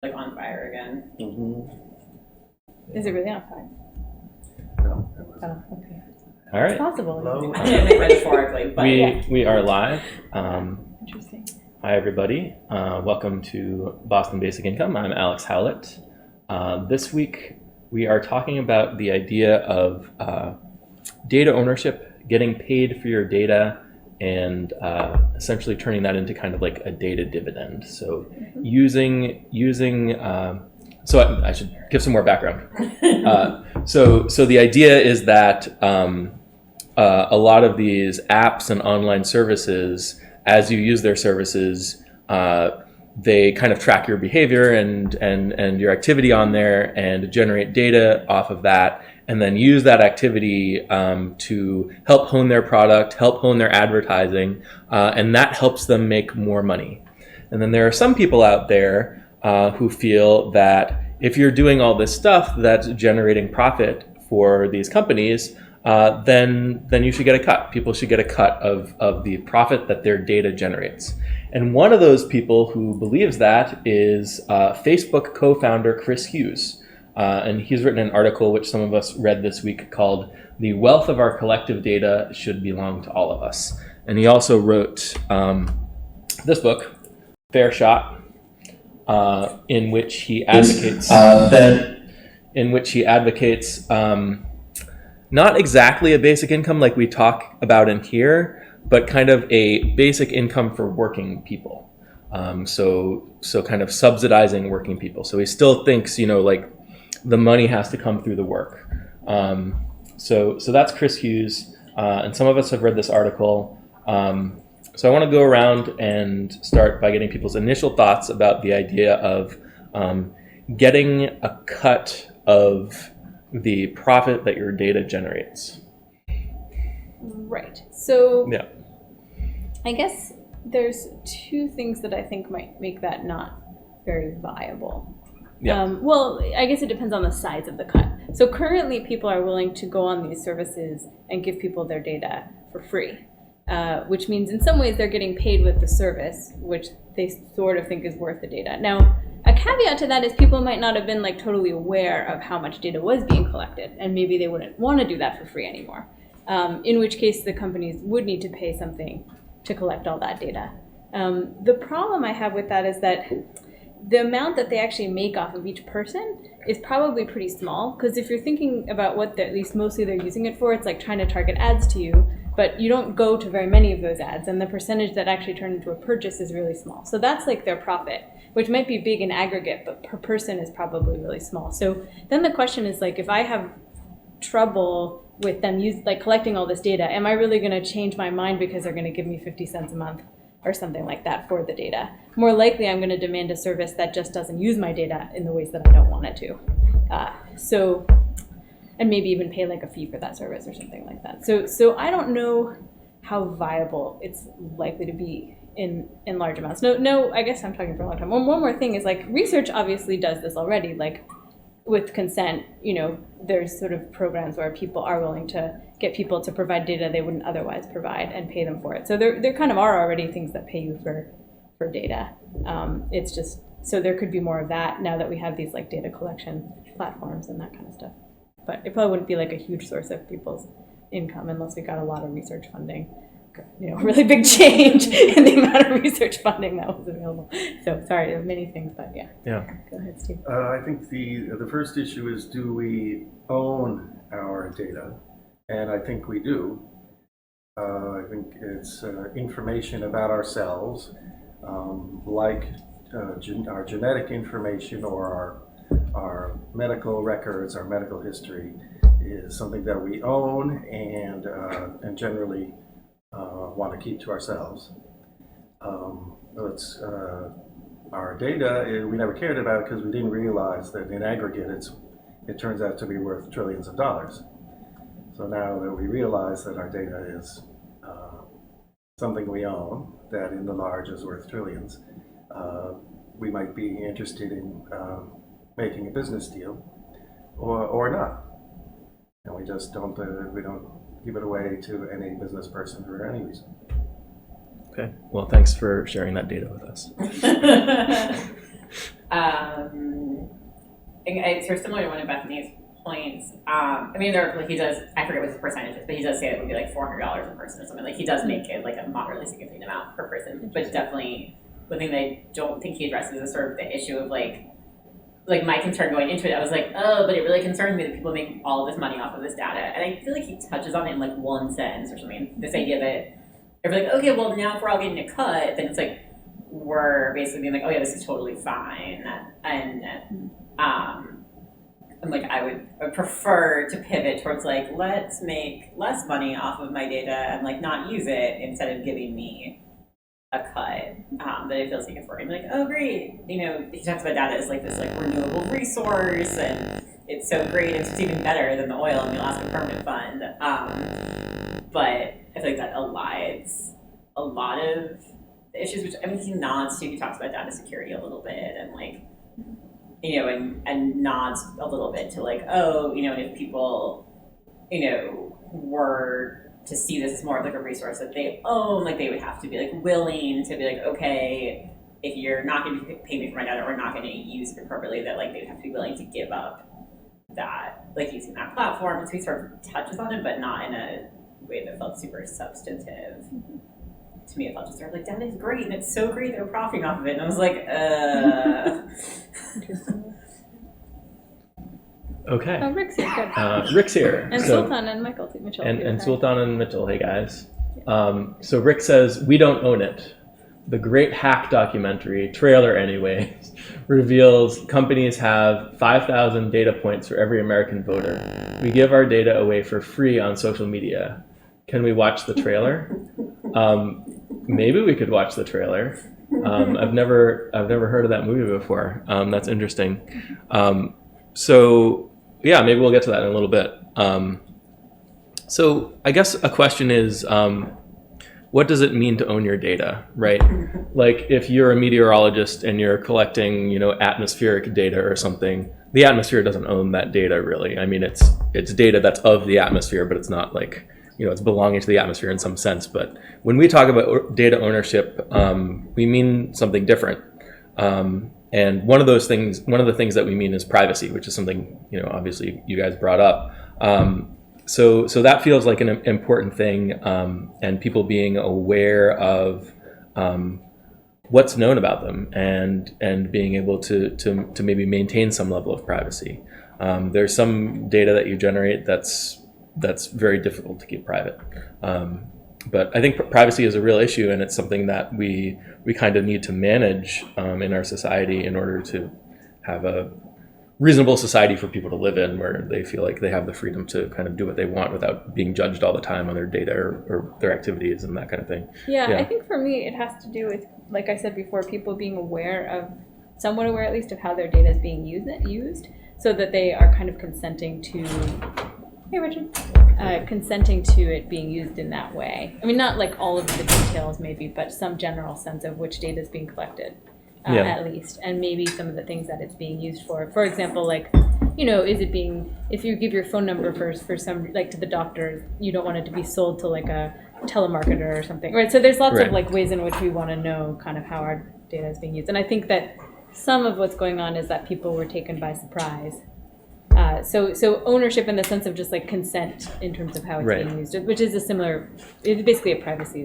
like on fire again. Mm-hmm. Is it really on fire? No, it was Oh, okay. All right. It's possible. low. I didn't think metaphorically, but We are live. Interesting. Hi, everybody. Welcome to Boston Basic Income. I'm Alex Howlett. This week, we are talking about the idea of data ownership, getting paid for your data, and essentially turning that into kind of like a data dividend. So so I should give some more background. So the idea is that a lot of these apps and online services, as you use their services, they kind of track your behavior and your activity on there and generate data off of that, and then use that activity to help hone their product, help hone their advertising, and that helps them make more money. And then there are some people out there who feel that if you're doing all this stuff that's generating profit for these companies, then you should get a cut. People should get a cut of the profit that their data generates. And one of those people who believes that is Facebook co-founder Chris Hughes. And he's written an article which some of us read this week called "The Wealth of Our Collective Data Should Belong to All of Us." And he also wrote this book, Fair Shot, in which he advocates not exactly a basic income like we talk about in here, but kind of a basic income for working people. So kind of subsidizing working people. So he still thinks, like the money has to come through the work. So that's Chris Hughes, and some of us have read this article. So I want to go around and start by getting people's initial thoughts about the idea of getting a cut of the profit that your data generates. Right. So Yeah. I guess there's two things that I think might make that not very viable. Yeah. Well, I guess it depends on the size of the cut. So currently people are willing to go on these services and give people their data for free, which means in some ways they're getting paid with the service, which they sort of think is worth the data. Now, a caveat to that is people might not have been like totally aware of how much data was being collected, and maybe they wouldn't want to do that for free anymore, in which case the companies would need to pay something to collect all that data. The problem I have with that is that the amount that they actually make off of each person is probably pretty small, because if you're thinking about what at least mostly they're using it for, it's like trying to target ads to you, but you don't go to very many of those ads, and the percentage that actually turn into a purchase is really small. So that's like their profit, which might be big in aggregate, but per person is probably really small. So then the question is, like, if I have trouble with them collecting all this data, am I really going to change my mind because they're going to give me 50 cents a month or something like that for the data? More likely, I'm going to demand a service that just doesn't use my data in the ways that I don't want it to. And maybe even pay like a fee for that service or something like that. So I don't know how viable it's likely to be in large amounts. No, I guess I'm talking for a long time. One more thing is, like, research obviously does this already. Like, with consent, there's sort of programs where people are willing to get people to provide data they wouldn't otherwise provide and pay them for it. So there kind of are already things that pay you for data. It's just, so there could be more of that now that we have these like data collection platforms and that kind of stuff. But it probably wouldn't be like a huge source of people's income unless we got a lot of research funding. Really big change in the amount of research funding that was available. So sorry, there are many things, but yeah. Go ahead, Steve. I think the first issue is, do we own our data? And I think we do. I think it's information about ourselves, like our genetic information or our medical records, our medical history is something that we own and generally want to keep to ourselves. Our data, we never cared about because we didn't realize that in aggregate it turns out to be worth trillions of dollars. So now that we realize that our data is something we own, that in the large is worth trillions, we might be interested in making a business deal or not. And we just don't give it away to any business person for any reason. Okay. Well, thanks for sharing that data with us. It's sort of similar to one of Bethany's points. I mean, he does. I forget what his percentage is, but he does say it would be like $400 a person or something. Like he does make it like a moderately significant amount per person, but definitely one thing that I don't think he addresses is sort of the issue of like my concern going into it. I was like, oh, but it really concerns me that people make all this money off of this data, and I feel like he touches on it in like one sentence or something. This idea that if we're like, okay, well now if we're all getting a cut, then it's like we're basically being like, oh yeah, this is totally fine, and I'm like, I would prefer to pivot towards like, let's make less money off of my data and like not use it instead of giving me a cut that it feels like it's working. Like, oh great, he talks about data as like this like renewable resource and it's so great, it's even better than the oil in the Alaska Permanent Fund. But I feel like that elides a lot of the issues, which I mean he nods to. He talks about data security a little bit and like, and nods a little bit to like, oh, and if people, were to see this as more of like a resource that they own, like they would have to be like willing to be like, okay, if you're not going to pay me for my data or not going to use it appropriately, that like they'd have to be willing to give up that, like using that platform. So he sort of touches on it, but not in a way that felt super substantive. To me, it felt just sort of like, data is great, and it's so great they're profiting off of it. And I was like, Okay. Oh, Rick's here. Good. Rick's here. And Sultan and Mitchell. And Sultan and Mitchell. Hey guys. So Rick says, we don't own it. The Great Hack documentary, trailer anyways, reveals companies have 5,000 data points for every American voter. We give our data away for free on social media. Can we watch the trailer? Maybe we could watch the trailer. I've never heard of that movie before. That's interesting. So yeah, maybe we'll get to that in a little bit. So I guess a question is, what does it mean to own your data, right? Like if you're a meteorologist and you're collecting, atmospheric data or something, the atmosphere doesn't own that data really. I mean, it's data that's of the atmosphere, but it's not like, it's belonging to the atmosphere in some sense. But when we talk about data ownership, we mean something different. And one of the things that we mean is privacy, which is something, obviously you guys brought up. So that feels like an important thing, and people being aware of what's known about them and being able to maybe maintain some level of privacy. There's some data that you generate that's very difficult to keep private. But I think privacy is a real issue, and it's something that we kind of need to manage in our society in order to have a reasonable society for people to live in, where they feel like they have the freedom to kind of do what they want without being judged all the time on their data or their activities and that kind of thing. Yeah, I think for me it has to do with, like I said before, people being somewhat aware at least of how their data is being used, so that they are kind of consenting to. Hey, Richard. Consenting to it being used in that way. I mean, not like all of the details maybe, but some general sense of which data is being collected, at least, and maybe some of the things that it's being used for. For example, like, is it being, if you give your phone number for some, like to the doctor, you don't want it to be sold to like a telemarketer or something, right? So there's lots of like ways in which we want to know kind of how our data is being used. And I think that some of what's going on is that people were taken by surprise. So ownership in the sense of just like consent in terms of how it's being used, which is it's basically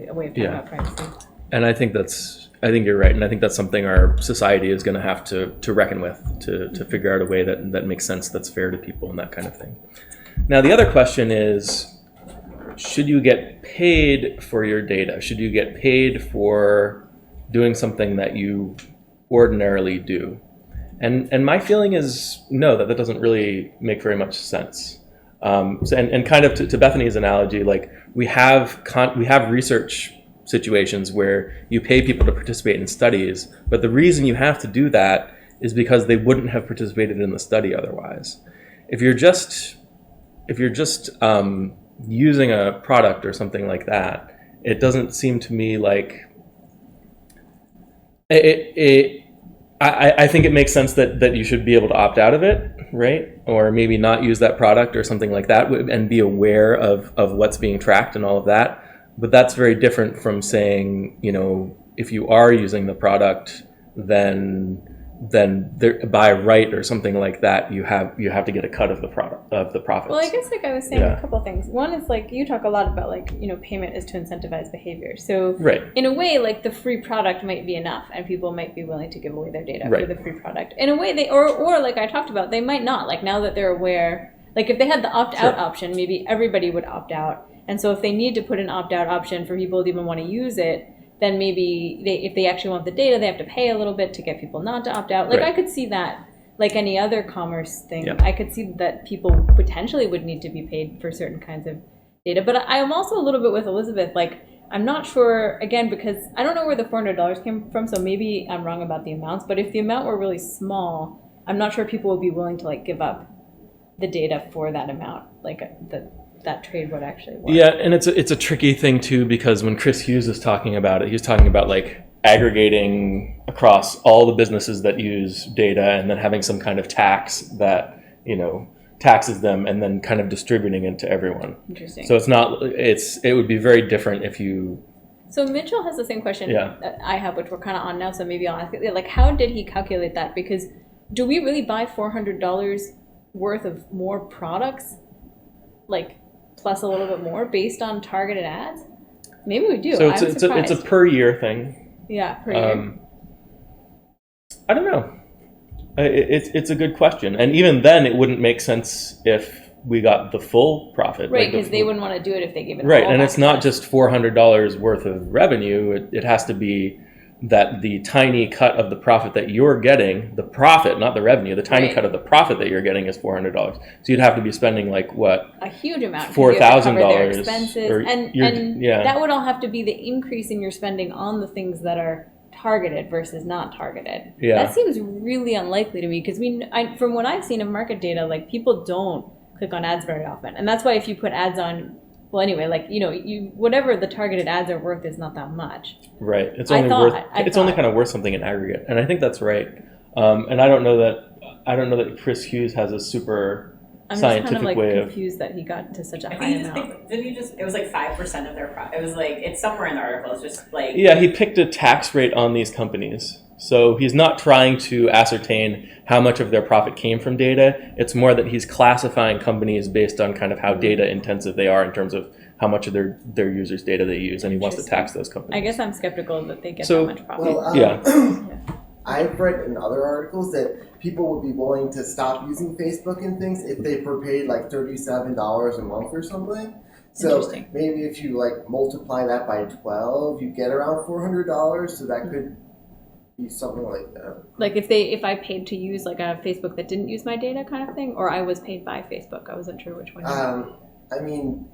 a way of talking about privacy. And I think you're right. And I think that's something our society is going to have to reckon with, to figure out a way that makes sense, that's fair to people and that kind of thing. Now, the other question is, should you get paid for your data? Should you get paid for doing something that you ordinarily do? And my feeling is no, that doesn't really make very much sense. And kind of to Bethany's analogy, like we have research situations where you pay people to participate in studies, but the reason you have to do that is because they wouldn't have participated in the study otherwise. If you're just using a product or something like that, it doesn't seem to me like I think it makes sense that you should be able to opt out of it, right? Or maybe not use that product or something like that, and be aware of what's being tracked and all of that. But that's very different from saying, if you are using the product, then by right or something like that, you have to get a cut of the profits. Well, I guess like I was saying, Yeah. a couple things. One is like you talk a lot about like, payment is to incentivize behavior. So Right. in a way, like the free product might be enough, and people might be willing to give away their data Right. for the free product. In a way, or like I talked about, they might not. Like now that they're aware, like if they had the opt-out Sure. option, maybe everybody would opt out. And so if they need to put an opt-out option for people to even want to use it, then maybe if they actually want the data, they have to pay a little bit to get people not to opt out. Like Right. I could see that, like any other commerce thing, Yeah. I could see that people potentially would need to be paid for certain kinds of data. But I am also a little bit with Elizabeth. Like I'm not sure, again, because I don't know where the $400 came from, so maybe I'm wrong about the amounts. But if the amount were really small, I'm not sure people would be willing to like give up the data for that amount, like that trade would actually work. Yeah, and it's a tricky thing too, because when Chris Hughes was talking about it, he was talking about like aggregating across all the businesses that use data and then having some kind of tax that taxes them and then kind of distributing it to everyone. Interesting. So it would be very different if you. So Mitchell has the same question Yeah. that I have, which we're kind of on now, so maybe I'll ask it. Like, how did he calculate that? Because do we really buy $400 worth of more products, like plus a little bit more based on targeted ads? Maybe we do. So I'm surprised. it's a per year thing. Yeah, per year. I don't know. It's a good question, and even then, it wouldn't make sense if we got the full profit. Right, like because they wouldn't want to do it if they gave it right, all and back it's to not us. just $400 worth of revenue. It has to be that the tiny cut of the profit that you're getting, the profit, not the revenue, the tiny Right. cut of the profit that you're getting is $400. So you'd have to be spending like what? a huge amount. 'cause $4,000 you have to cover their expenses, or and yeah. that would all have to be the increase in your spending on the things that are targeted versus not targeted. Yeah. That seems really unlikely to me because from what I've seen of market data, like people don't click on ads very often, and that's why if you put ads on, well, anyway, like you whatever the targeted ads are worth is not that much. Right. It's I only thought- only kind of worth something in aggregate, and I think that's right. And I don't know that Chris Hughes has a super I'm just scientific kind of like way of. confused that he got to such a I high think amount. it was like 5% of their it was like, it's somewhere in the article, it's just like. Yeah, he picked a tax rate on these companies. So he's not trying to ascertain how much of their profit came from data. It's more that he's classifying companies based on kind of how data intensive they are in terms of how much of their users' data they use, and he wants to tax those companies. I guess I'm skeptical that they get So- that much profit. Well, Yeah. I've read in other articles that people would be willing to stop using Facebook and things if they were paid like $37 a month or something. So Interesting. maybe if you like multiply that by 12, you get around $400. So that could be something like that. Like if I paid to use like a Facebook that didn't use my data kind of thing, or I was paid by Facebook. I wasn't sure which one. I mean,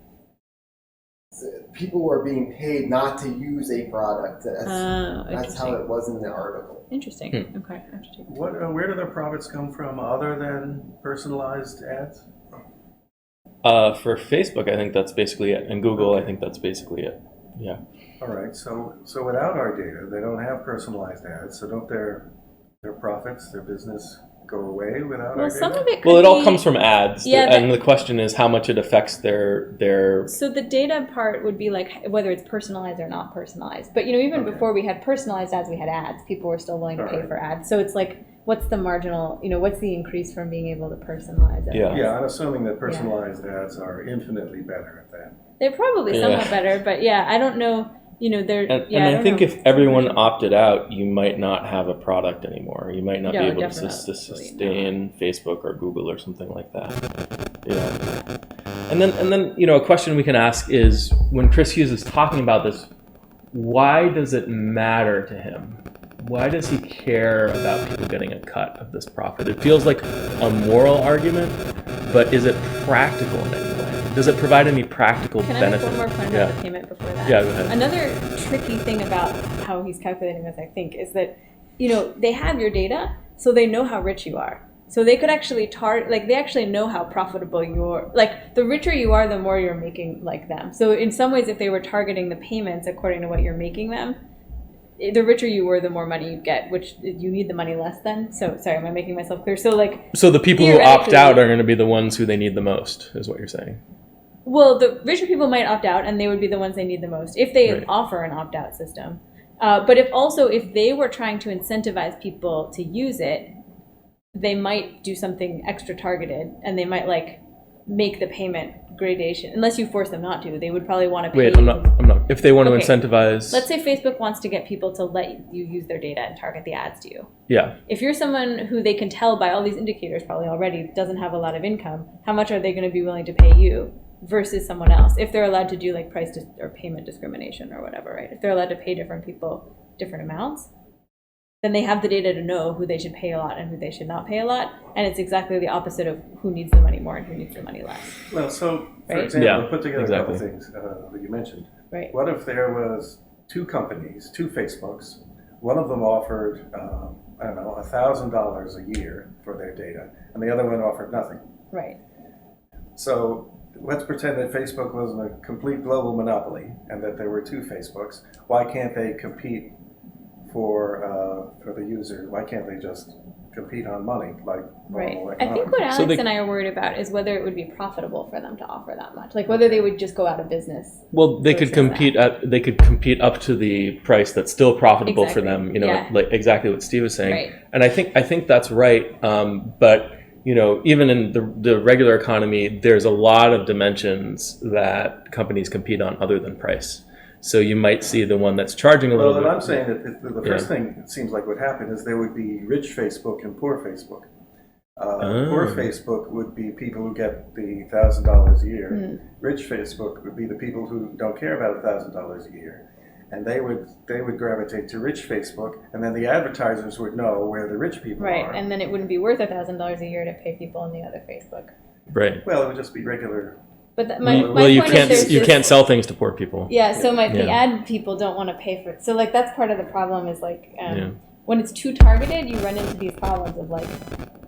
people were being paid not to use a product. That's how Interesting. it was in the article. Interesting. Okay. Interesting. Where do their profits come from other than personalized ads? For Facebook, I think that's basically it, and Google, I think that's basically it. Yeah. All right, so without our data, they don't have personalized ads, so don't their profits, their business go away without Well, our some data? of it could Well, it all be- comes from ads, Yeah, and the question is how much it affects their. So the data part would be like whether it's personalized or not personalized. But even Okay. before we had personalized ads, we had ads. People were still willing to pay Alright. for ads. So it's like, what's the marginal? What's the increase from being able to personalize it? Yeah. Yeah, I'm assuming that personalized ads are infinitely better at that. They're probably somewhat better, but yeah, I don't know. They're And I think if everyone opted out, you might not have a product anymore. You might not be No, able to definitely sustain Facebook or Google or something like that. Yeah. And then a question we can ask is, when Chris Hughes is talking about this, why does it matter to him? Why does he care about people getting a cut of this profit? It feels like a moral argument, but is it practical in any way? Does it provide any practical Can benefit? I make one more point about the payment before that? Yeah, go ahead. Another tricky thing about how he's calculating this, I think, is that, they have your data, so they know how rich you are. So they could actually they actually know how profitable you're, like, the richer you are, the more you're making like them. So in some ways, if they were targeting the payments according to what you're making them, the richer you were, the more money you'd get, which you need the money less then. So, sorry, am I making myself clear? So So the people who opt theoretically- out are going to be the ones who they need the most, is what you're saying. Well, the richer people might opt out, and they would be the ones they need the most if they Right. offer an opt-out system. But if they were trying to incentivize people to use it, they might do something extra targeted, and they might like make the payment gradation. Unless you force them not to, they would probably want to pay. Wait, I'm not. If they want to Okay. incentivize, Let's say Facebook wants to get people to let you use their data and target the ads to you. yeah, If you're someone who they can tell by all these indicators probably already doesn't have a lot of income, how much are they going to be willing to pay you versus someone else? If they're allowed to do like or payment discrimination or whatever, right? If they're allowed to pay different people different amounts, then they have the data to know who they should pay a lot and who they should not pay a lot. And it's exactly the opposite of who needs the money more and who needs the money less. Well, so for Right? example, Yeah, put together exactly. a couple things that you mentioned. Right. What if there was two companies, two Facebooks? One of them offered, I don't know, $1,000 a year for their data, and the other one offered nothing. Right. So let's pretend that Facebook was a complete global monopoly and that there were two Facebooks. Why can't they compete for the user? Why can't they just compete on money like Right. normal I think economics? what Alex So they- and I are worried about is whether it would be profitable for them to offer that much. Like whether they would just go out of business. well, they could versus compete they could compete up to the price that's still profitable for Exactly. them. You know, Yeah. like exactly what Steve was saying. Right. And I think that's right. But you know, even in the regular economy, there's a lot of dimensions that companies compete on other than price. So you might see the one that's charging a little Well, bit. and I'm saying that the first thing it seems like would happen is there would be rich Facebook and poor Facebook. Poor Facebook would be people who get the $1,000 a year. Rich Facebook would be the people who don't care about $1,000 a year, and they would gravitate to rich Facebook, and then the advertisers would know where the rich people Right. are. And then it wouldn't be worth $1,000 a year to pay people on the other Facebook. Right. Well, it would just be regular. But Well, You point can't is there's you this- can't sell things to poor people. Yeah, so the Yeah. ad people don't want to pay for it. So like that's part of the problem is like Yeah. when it's too targeted, you run into these problems of like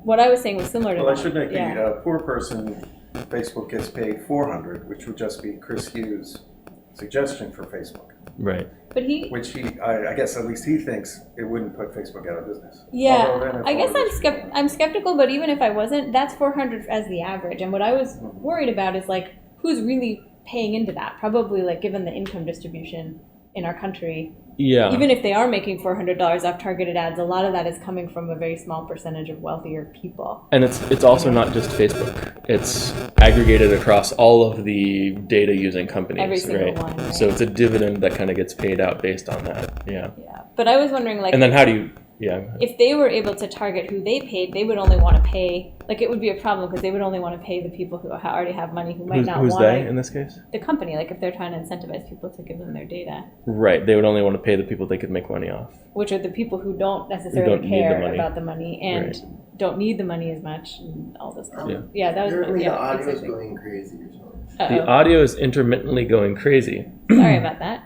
what I was saying was similar to Well, I that. should make Yeah. the poor person Facebook gets paid $400, which would just be Chris Hughes' suggestion for Facebook. Right. But Which I guess at least he thinks it wouldn't put Facebook out of business. yeah, Although then if I guess all the rich I'm skeptical, but even if I wasn't, that's 400 as the average. And what I was worried about is like who's really paying into that? Probably like given the income distribution in our country. Yeah. Even if they are making $400 off targeted ads, a lot of that is coming from a very small percentage of wealthier people. And it's also not just Facebook. It's aggregated across all of the data using companies, Every single right? one, right? So it's a dividend that kind of gets paid out based on that. Yeah. Yeah, but I was wondering like And then how do you? Yeah. if they were able to target who they paid, they would only want to pay, like it would be a problem because they would only want to pay the people who already have money who might not Who's want they to, in this case? the company, like if they're trying to incentivize people to give them their data, Right. They would only want to pay the people they could make money off. which are the people who don't necessarily don't need the care money. about the money and Right. don't need the money as much and all this stuff. Yeah. Yeah, that was, Apparently the yeah, audio is exactly. going crazy or something. The Uh-oh. audio is intermittently going crazy. Sorry about that.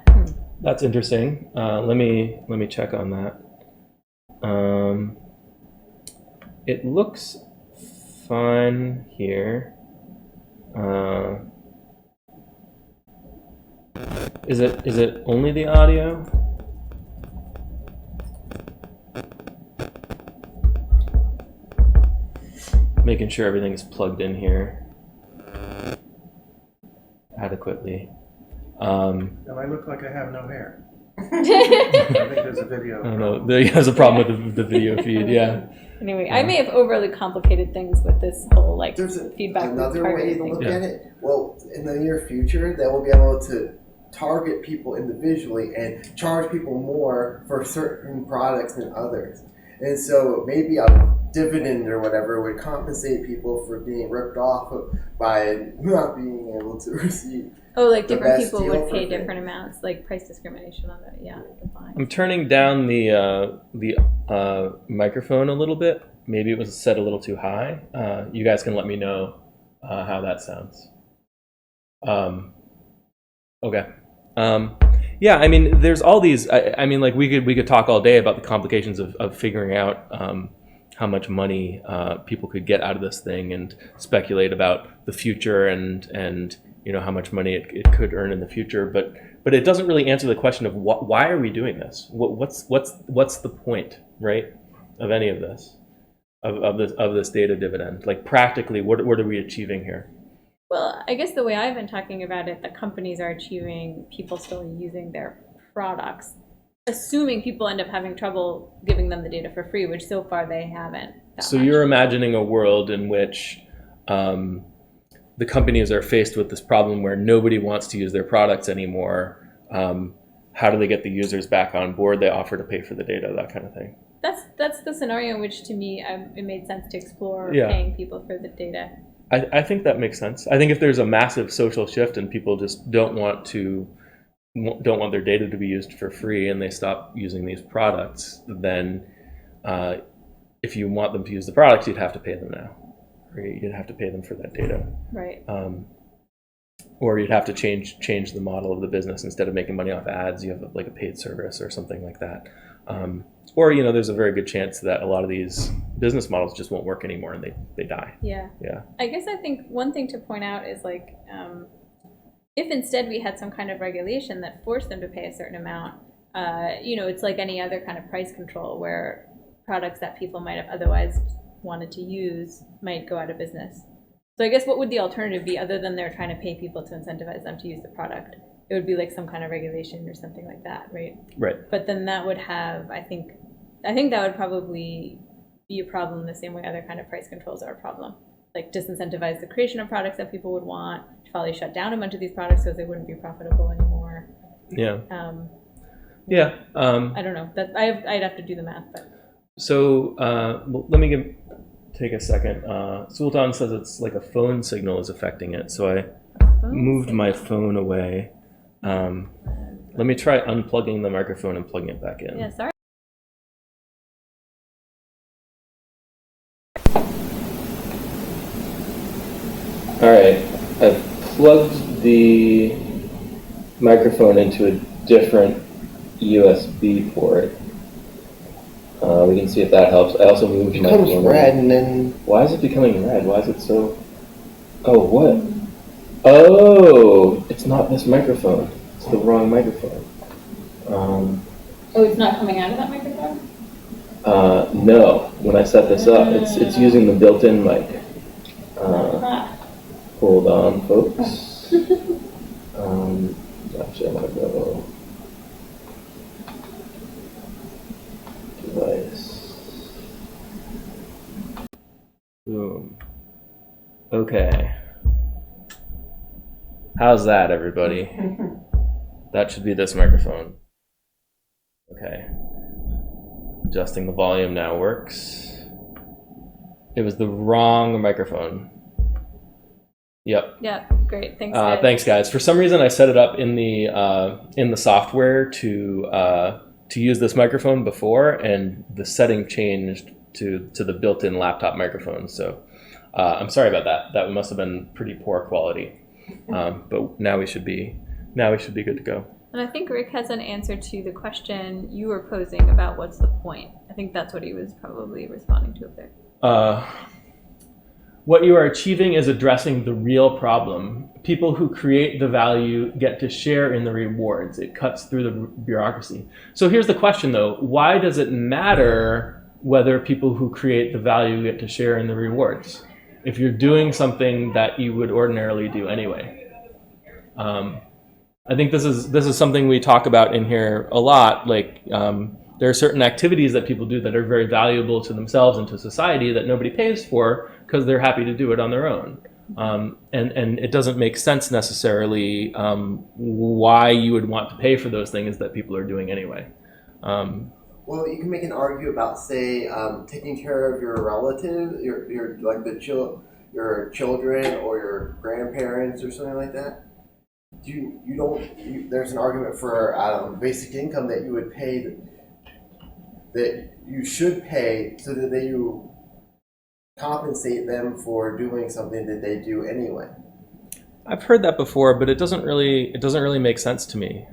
That's interesting. Let me check on that. It looks fine here. Is it only the audio? Making sure everything is plugged in here adequately. And I look like I have no hair. I think there's a video. I don't know. There has a problem with the video feed. Yeah. Anyway, I may have overly complicated things with this whole like There's feedback loop another way targeting to thing. look Yeah. at it. Well, in the near future, they will be able to target people individually and charge people more for certain products than others. And so maybe a dividend or whatever would compensate people for being ripped off by not being able to receive. Oh, like the different best people deal would for pay free. different amounts, like price discrimination on that. Yeah, I can find. I'm turning down the microphone a little bit. Maybe it was set a little too high. You guys can let me know how that sounds. Okay. Yeah, I mean, there's all these. I mean, like we could talk all day about the complications of figuring out how much money people could get out of this thing, and speculate about the future and you know how much money it could earn in the future. But it doesn't really answer the question of why are we doing this? What's the point, right, of any of this, of this data dividend? Like practically, what are we achieving here? Well, I guess the way I've been talking about it, the companies are achieving people still using their products assuming people end up having trouble giving them the data for free, which so far they haven't. So you're imagining a world in which the companies are faced with this problem where nobody wants to use their products anymore. How do they get the users back on board? They offer to pay for the data, that kind of thing. That's the scenario in which, to me, it made sense to explore Yeah. paying people for the data. I think that makes sense. I think if there's a massive social shift and people just don't want their data to be used for free and they stop using these products, then if you want them to use the products, you'd have to pay them now. Or you'd have to pay them for that data. Right. Or you'd have to change the model of the business. Instead of making money off ads, you have like a paid service or something like that. Or there's a very good chance that a lot of these business models just won't work anymore and they die. Yeah. Yeah. I guess I think one thing to point out is like, if instead we had some kind of regulation that forced them to pay a certain amount, it's like any other kind of price control where products that people might have otherwise wanted to use might go out of business. So I guess what would the alternative be other than they're trying to pay people to incentivize them to use the product? It would be like some kind of regulation or something like that, right? Right. But then that would have, I think that would probably be a problem the same way other kind of price controls are a problem. Like disincentivize the creation of products that people would want, probably shut down a bunch of these products because they wouldn't be profitable anymore. Yeah. I don't know. I'd have to do the math, but. So let me take a second. Sultan says it's like a phone signal is affecting it. So I moved my phone away. Let me try unplugging the microphone and plugging it back in. Yeah, sorry. All right, I've plugged the microphone into a different USB port. We can see if that helps. I also moved It my becomes phone. red and then Why is it becoming red? Why is it so? Oh, what? Oh, it's not this microphone. It's the wrong microphone. Oh, it's not coming out of that microphone? No. When I set this up, it's using the built-in mic. Hold on, folks. Actually, I'm gonna go device. Boom. Okay. How's that, everybody? That should be this microphone. Okay. Adjusting the volume now works. It was the wrong microphone. Yep. Yeah, great. Thanks, guys. Thanks, guys. For some reason, I set it up in the software to use this microphone before, and the setting changed to the built-in laptop microphone. So I'm sorry about that. That must have been pretty poor quality. But now we should be good to go. And I think Rick has an answer to the question you were posing about what's the point. I think that's what he was probably responding to up there. What you are achieving is addressing the real problem. People who create the value get to share in the rewards. It cuts through the bureaucracy. So here's the question, though. Why does it matter whether people who create the value get to share in the rewards if you're doing something that you would ordinarily do anyway? I think this is something we talk about in here a lot. Like there are certain activities that people do that are very valuable to themselves and to society that nobody pays for because they're happy to do it on their own. And it doesn't make sense necessarily why you would want to pay for those things that people are doing anyway. well, you can make an argument about, say, taking care of your relatives, your like your children or your grandparents or something like that. There's an argument for basic income that you would pay that you should pay so that you compensate them for doing something that they do anyway. I've heard that before, but it doesn't really make sense to me.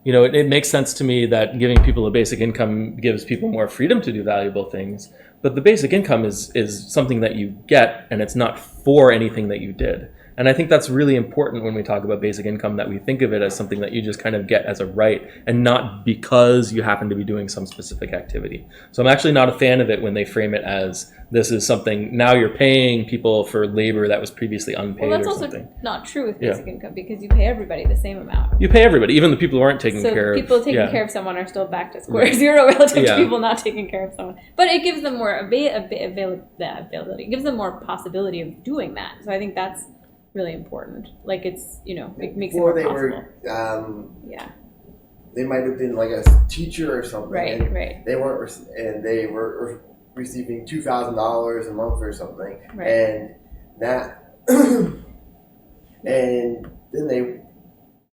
It makes sense to me that giving people a basic income gives people more freedom to do valuable things. But the basic income is something that you get, and it's not for anything that you did. And I think that's really important when we talk about basic income, that we think of it as something that you just kind of get as a right and not because you happen to be doing some specific activity. So I'm actually not a fan of it when they frame it as this is something, now you're paying people for labor that was previously unpaid Well, that's or also something. not true with basic income because you pay everybody the same amount. You pay everybody, even the people who aren't taking care of. So people taking care of someone are still back to square zero relative to people not taking care of someone. But it gives them more availability. It gives them more possibility of doing that. So I think that's really important. Like it's, it makes it more possible. They might have been like a teacher or something. Right. They weren't, and they were receiving $2,000 a month or something. Right. And that, and then they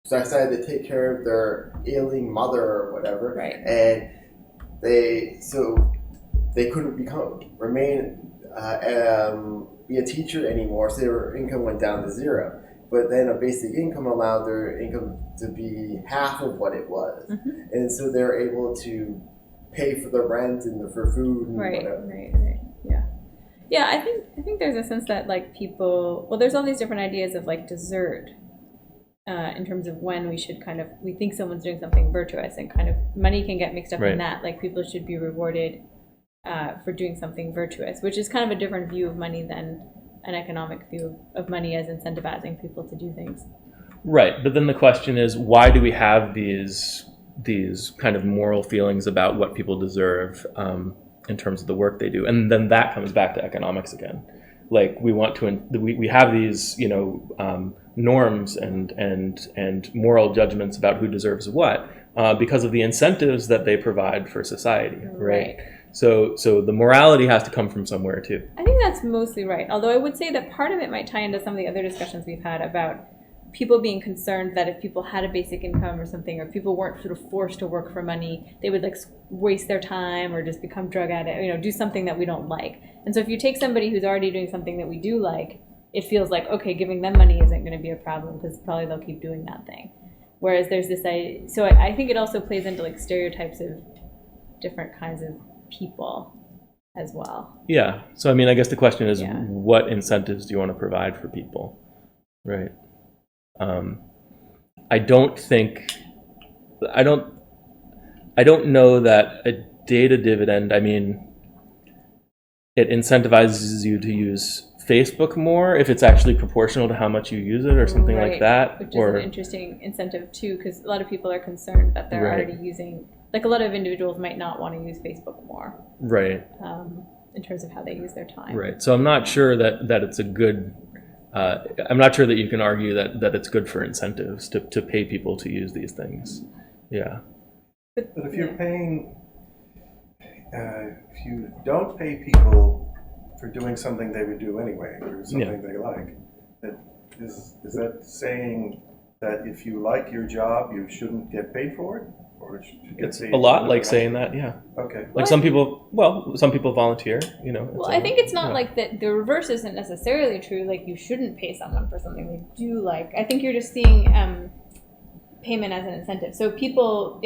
decided to take care of their ailing mother or whatever. Right. And they couldn't be a teacher anymore, so their income went down to zero. But then a basic income allowed their income to be half of what it was, and so they're able to pay for the rent and for food and whatever. Right. Yeah. I think there's a sense that like people, there's all these different ideas of like desert. In terms of when we think someone's doing something virtuous, and kind of money can get mixed up in that. Like people should be rewarded for doing something virtuous, which is kind of a different view of money than an economic view of money as incentivizing people to do things. Right, but then the question is, why do we have these kind of moral feelings about what people deserve in terms of the work they do? And then that comes back to economics again. Like we have these norms and moral judgments about who deserves what because of the incentives that they provide for society, right? So the morality has to come from somewhere too. I think that's mostly right. Although I would say that part of it might tie into some of the other discussions we've had about people being concerned that if people had a basic income or something, or people weren't sort of forced to work for money, they would like waste their time or just become drug addict, do something that we don't like. And so if you take somebody who's already doing something that we do like, it feels like, okay, giving them money isn't going to be a problem because probably they'll keep doing that thing. Whereas there's this idea, so I think it also plays into like stereotypes of different kinds of people as well. Yeah. So I mean, I guess the question is, what incentives do you want to provide for people, right? I don't know that a data dividend, I mean, it incentivizes you to use Facebook more if it's actually proportional to how much you use it or something like that. Which is an interesting incentive too, because a lot of people are concerned that they're already using, like a lot of individuals might not want to use Facebook more. Right. In terms of how they use their time. Right. So I'm not sure that it's a good, I'm not sure that you can argue that it's good for incentives to pay people to use these things. Yeah. But if you're paying, if you don't pay people for doing something they would do anyway, or something they like, is that saying that if you like your job, you shouldn't get paid for it? Or it's a lot like saying that, yeah. Okay. Like some people volunteer, Well, I think it's not like that. The reverse isn't necessarily true. Like you shouldn't pay someone for something they do like. I think you're just seeing payment as an incentive. So if people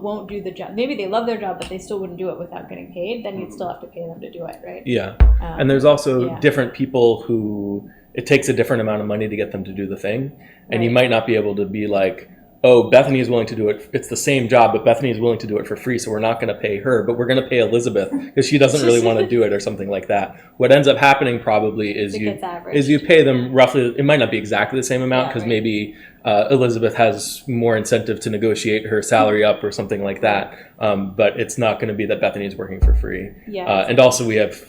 won't do the job, maybe they love their job, but they still wouldn't do it without getting paid, then you'd still have to pay them to do it, right? Yeah. And there's also different people who it takes a different amount of money to get them to do the thing. And you might not be able to be like, oh, Bethany is willing to do it. It's the same job, but Bethany is willing to do it for free, so we're not going to pay her, but we're going to pay Elizabeth because she doesn't really want to do it or something like that. What ends up happening probably is you pay them roughly, it might not be exactly the same amount because maybe Elizabeth has more incentive to negotiate her salary up or something like that, but it's not going to be that Bethany is working for free. And also we have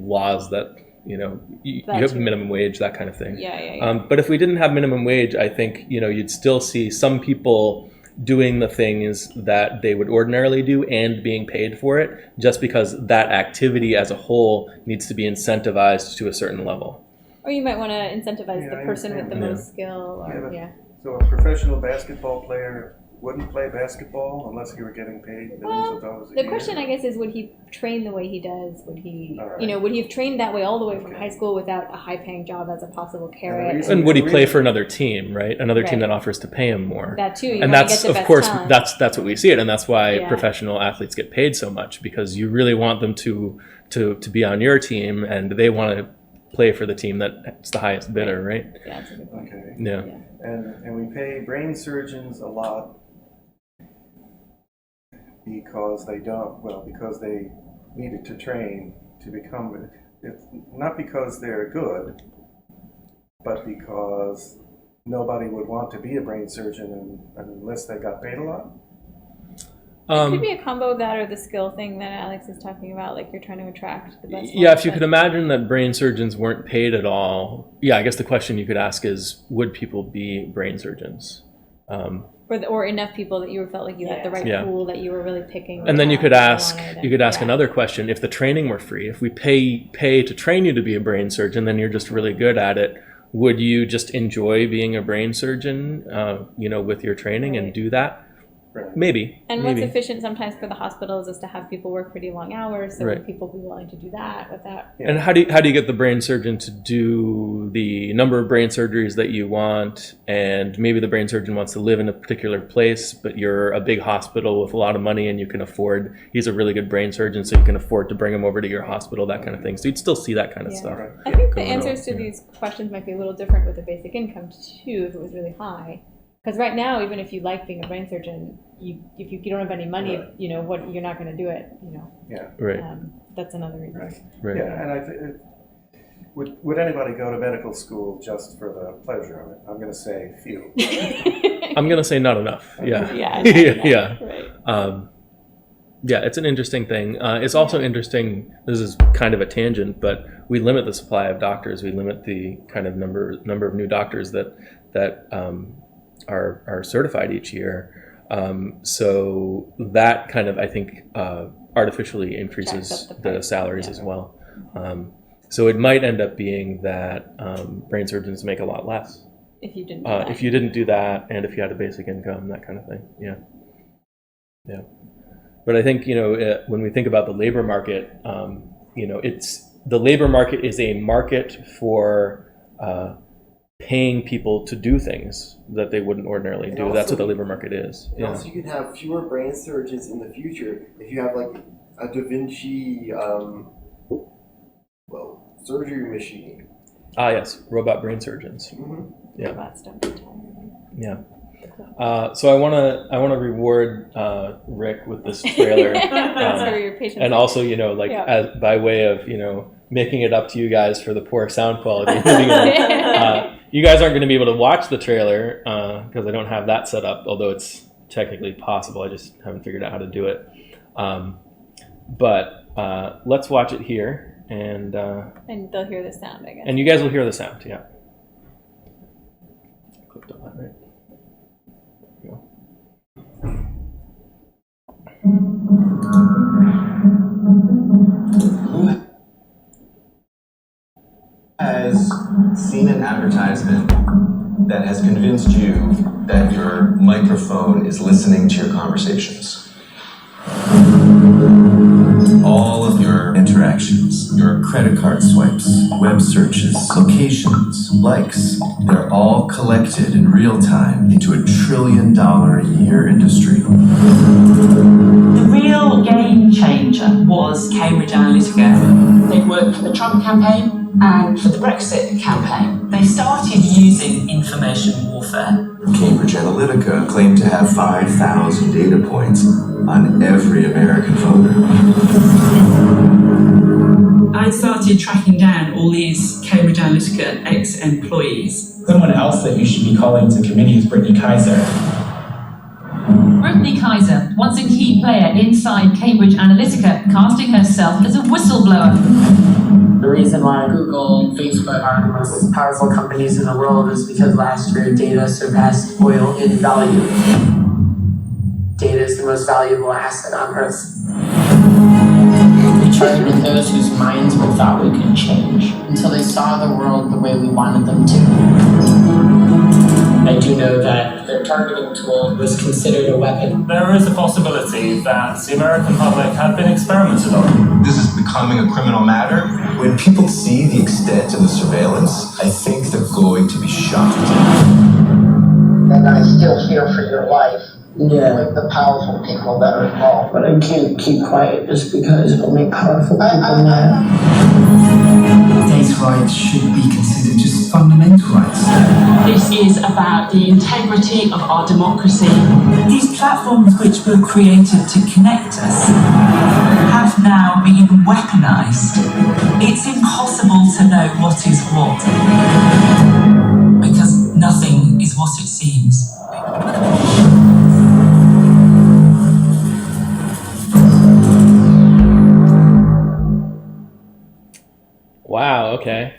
laws that you have minimum wage, that kind of thing. But if we didn't have minimum wage, I think, you'd still see some people doing the things that they would ordinarily do and being paid for it, just because that activity as a whole needs to be incentivized to a certain level. Or you might want to incentivize the person with the most skill. So a professional basketball player wouldn't play basketball unless he were getting paid millions of dollars a year. The question, I guess, is would he train the way he does? Would he, would he have trained that way all the way from high school without a high-paying job as a possible carrot? And would he play for another team, right? Another team that offers to pay him more. That too. And that's, of course, that's what we see it, and that's why professional athletes get paid so much, because you really want them to be on your team, and they want to play for the team that's the highest bidder, right? Yeah, that's a good point. Okay. Yeah. And we pay brain surgeons a lot because they needed to train to become, it's not because they're good, but because nobody would want to be a brain surgeon unless they got paid a lot. It could be a combo of that or the skill thing that Alex is talking about, like you're trying to attract the best. Yeah, if you could imagine that brain surgeons weren't paid at all, I guess the question you could ask is, would people be brain surgeons? Or enough people that you felt like you had the right pool that you were really picking. And then you could ask another question. If the training were free, if we pay to train you to be a brain surgeon, then you're just really good at it. Would you just enjoy being a brain surgeon, with your training and do that? Right. Maybe. And what's efficient sometimes for the hospitals is to have people work pretty long hours. So Right. would people be willing to do that without? Yeah. And how do you get the brain surgeon to do the number of brain surgeries that you want? And maybe the brain surgeon wants to live in a particular place, but you're a big hospital with a lot of money and you can afford, he's a really good brain surgeon, so you can afford to bring him over to your hospital, that kind of thing. So you'd still see that kind of stuff. Right. I think the Going answers on, to these questions might be a little different with the basic income too, if it was really high. Because right now, even if you like being a brain surgeon, if you don't have any money, Right. you're not going to do it. Yeah. Right. That's another reason. Right. Yeah, and I think would anybody go to medical school just for the pleasure of it? I'm going to say few. I'm going to say not enough. Yeah. Yeah. Yeah. Right. It's an interesting thing. It's also interesting, this is kind of a tangent, but we limit the supply of doctors. We limit the kind of number of new doctors that are certified each year. So that kind of, I think, artificially increases the salaries as well. So it might end up being that brain surgeons make a lot less. If you didn't do that. If you didn't do that, and if you had a basic income, that kind of thing. Yeah. But I think, when we think about the labor market, the labor market is a market for paying people to do things that they wouldn't ordinarily do. That's what the labor market is. And also, you could have fewer brain surgeons in the future if you have like a Da Vinci, surgery machine. Ah, yes, robot brain surgeons. Mm-hmm. Yeah. Robots don't retire. Yeah. So I want to reward Rick with this trailer, That's for your patience. and also as by way of making it up to you guys for the poor sound quality. You guys aren't going to be able to watch the trailer because I don't have that set up, although it's technically possible. I just haven't figured out how to do it. But let's watch it here, and they'll hear the sound, I guess. And you guys will hear the sound. Yeah. Clicked on that, right? There you Who has seen an advertisement that has convinced you that your microphone is listening to your conversations? All of your interactions, your credit card swipes, web searches, locations, likes, they're all collected in real time into a $1 trillion a year industry. The real game changer was Cambridge Analytica. They worked for the Trump campaign and for the Brexit campaign. They started using information warfare. Cambridge Analytica claimed to have 5,000 data points on every American voter. I started tracking down all these Cambridge Analytica ex-employees. Someone else that you should be calling to committee is Brittany Kaiser. Brittany Kaiser, once a key player inside Cambridge Analytica, casting herself as a whistleblower. The reason why Google and Facebook are the most powerful companies in the world is because last year data surpassed oil in value. Data is the most valuable asset on Earth. We targeted those whose minds we thought we could change until they saw the world the way we wanted them to. I do know that their targeting tool was considered a weapon. There is a possibility that the American public have been experimented on. This is becoming a criminal matter. When people see the extent of the surveillance, I think they're going to be shocked. And I still fear for your life. Yeah. Like the powerful people that are involved. But I can't keep quiet just because it'll make powerful people mad. Data what should be considered just fundamental rights. This is about the integrity of our democracy. These platforms which were created to connect us have now been weaponized. It's impossible to know what is what, because nothing is what it seems. Wow. Okay.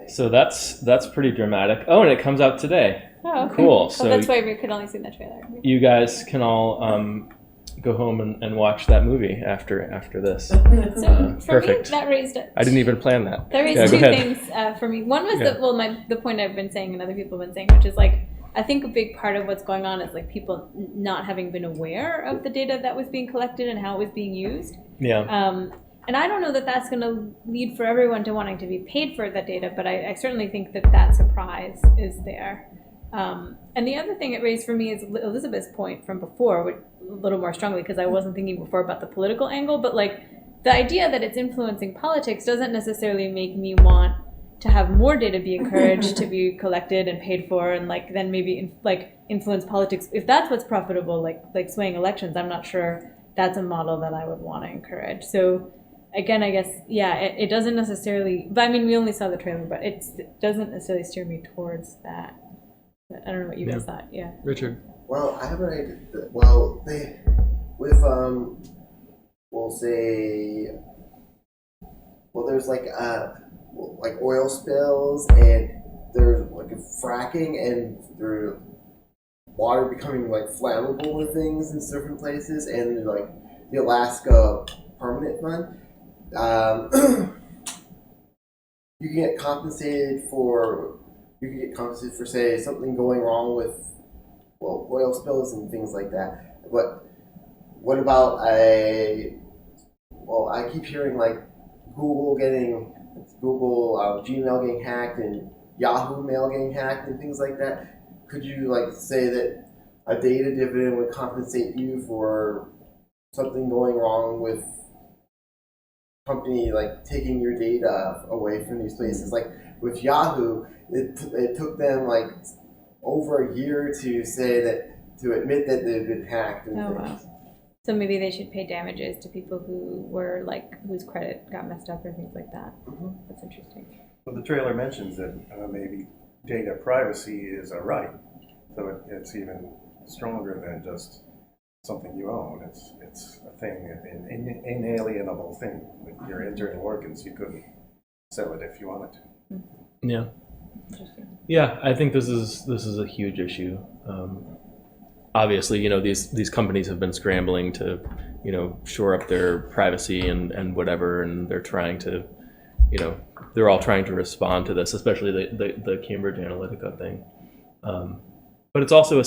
So that's pretty dramatic. Oh, and it comes out today. Oh, okay. Cool. So that's why we could only see the trailer. you guys can all go home and watch that movie after this. So for perfect. me, that raised I didn't even plan that. That raised Yeah, two go ahead. things for me. One was Yeah. the point I've been saying and other people have been saying, which is like, I think a big part of what's going on is like people not having been aware of the data that was being collected and how it was being used. Yeah. And I don't know that that's going to lead for everyone to wanting to be paid for that data, but I certainly think that surprise is there. And the other thing it raised for me is Elizabeth's point from before, a little more strongly, because I wasn't thinking before about the political angle, but like the idea that it's influencing politics doesn't necessarily make me want to have more data be encouraged to be collected and paid for, and like then maybe influence politics. If that's what's profitable, like swaying elections, I'm not sure that's a model that I would want to encourage. So again, I guess, yeah, it doesn't necessarily, but I mean, we only saw the trailer, but it doesn't necessarily steer me towards that. I don't know what you guys thought. Yeah. Richard. Well, I have an idea. Well, we'll say, there's like oil spills, and there's like fracking, and there's water becoming like flammable and things in different places, and like the Alaska Permanent Fund. You can get compensated for say something going wrong with oil spills and things like that. But what about I keep hearing like Google Gmail getting hacked and Yahoo Mail getting hacked and things like that. Could you like say that a data dividend would compensate you for something going wrong with company like taking your data away from these places? Like with Yahoo, it took them like over a year to admit that they've been hacked and things. Wow. So maybe they should pay damages to people who were whose credit got messed up or things like that. Mm-hmm. That's interesting. Well, the trailer mentions that maybe data privacy is a right, so it's even stronger than just something you own. It's a thing, an inalienable thing. With your internal organs, you couldn't sell it if you wanted to. Yeah. Yeah, I think this is a huge issue. Obviously, these companies have been scrambling to, shore up their privacy and whatever, and they're trying to, they're all trying to respond to this, especially the Cambridge Analytica thing. But it's also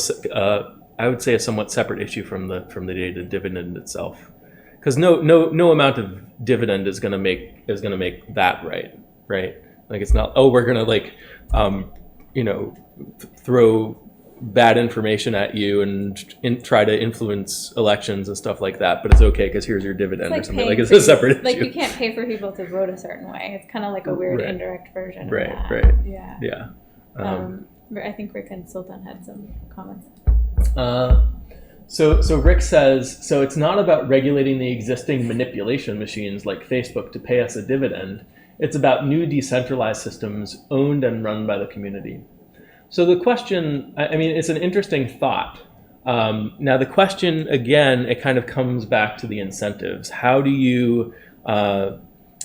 I would say a somewhat separate issue from the data dividend itself, because no amount of dividend is going to make that right. Like it's not, we're going to throw bad information at you and try to influence elections and stuff like that, but it's okay because here's your dividend or something. Like it's a separate issue. Like you can't pay for people to vote a certain way. It's kind of like a weird indirect version of that. Right. Yeah. I think Rick and Sultan had some comments. So Rick says, so it's not about regulating the existing manipulation machines like Facebook to pay us a dividend. It's about new decentralized systems owned and run by the community. So the question, I mean, it's an interesting thought. Now the question, again, it kind of comes back to the incentives. How do you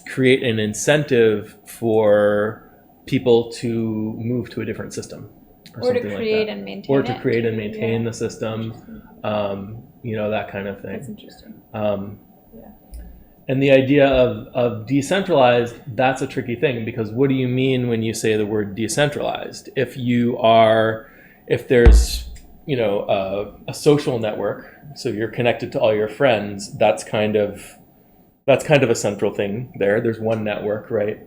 create an incentive for people to move to a different system? Or to create and maintain Or to create and maintain the system, that kind of thing. That's interesting. And the idea of decentralized, that's a tricky thing, because what do you mean when you say the word decentralized? If there's, a social network, so you're connected to all your friends, that's kind of a central thing there. There's one network, right?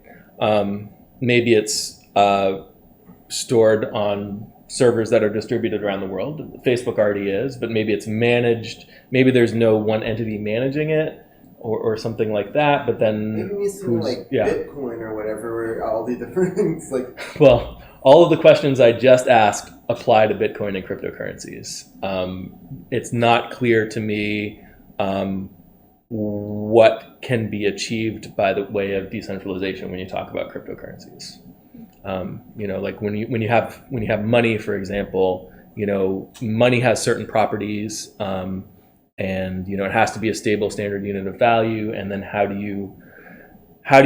Maybe it's stored on servers that are distributed around the world. Facebook already is, but maybe it's managed. Maybe there's no one entity managing it. or something like that. But then Maybe we need something like Bitcoin or whatever, where all the different things Well, all of the questions I just asked apply to Bitcoin and cryptocurrencies. It's not clear to me what can be achieved by the way of decentralization when you talk about cryptocurrencies. Like when you have money, for example, money has certain properties, and it has to be a stable standard unit of value. And then how do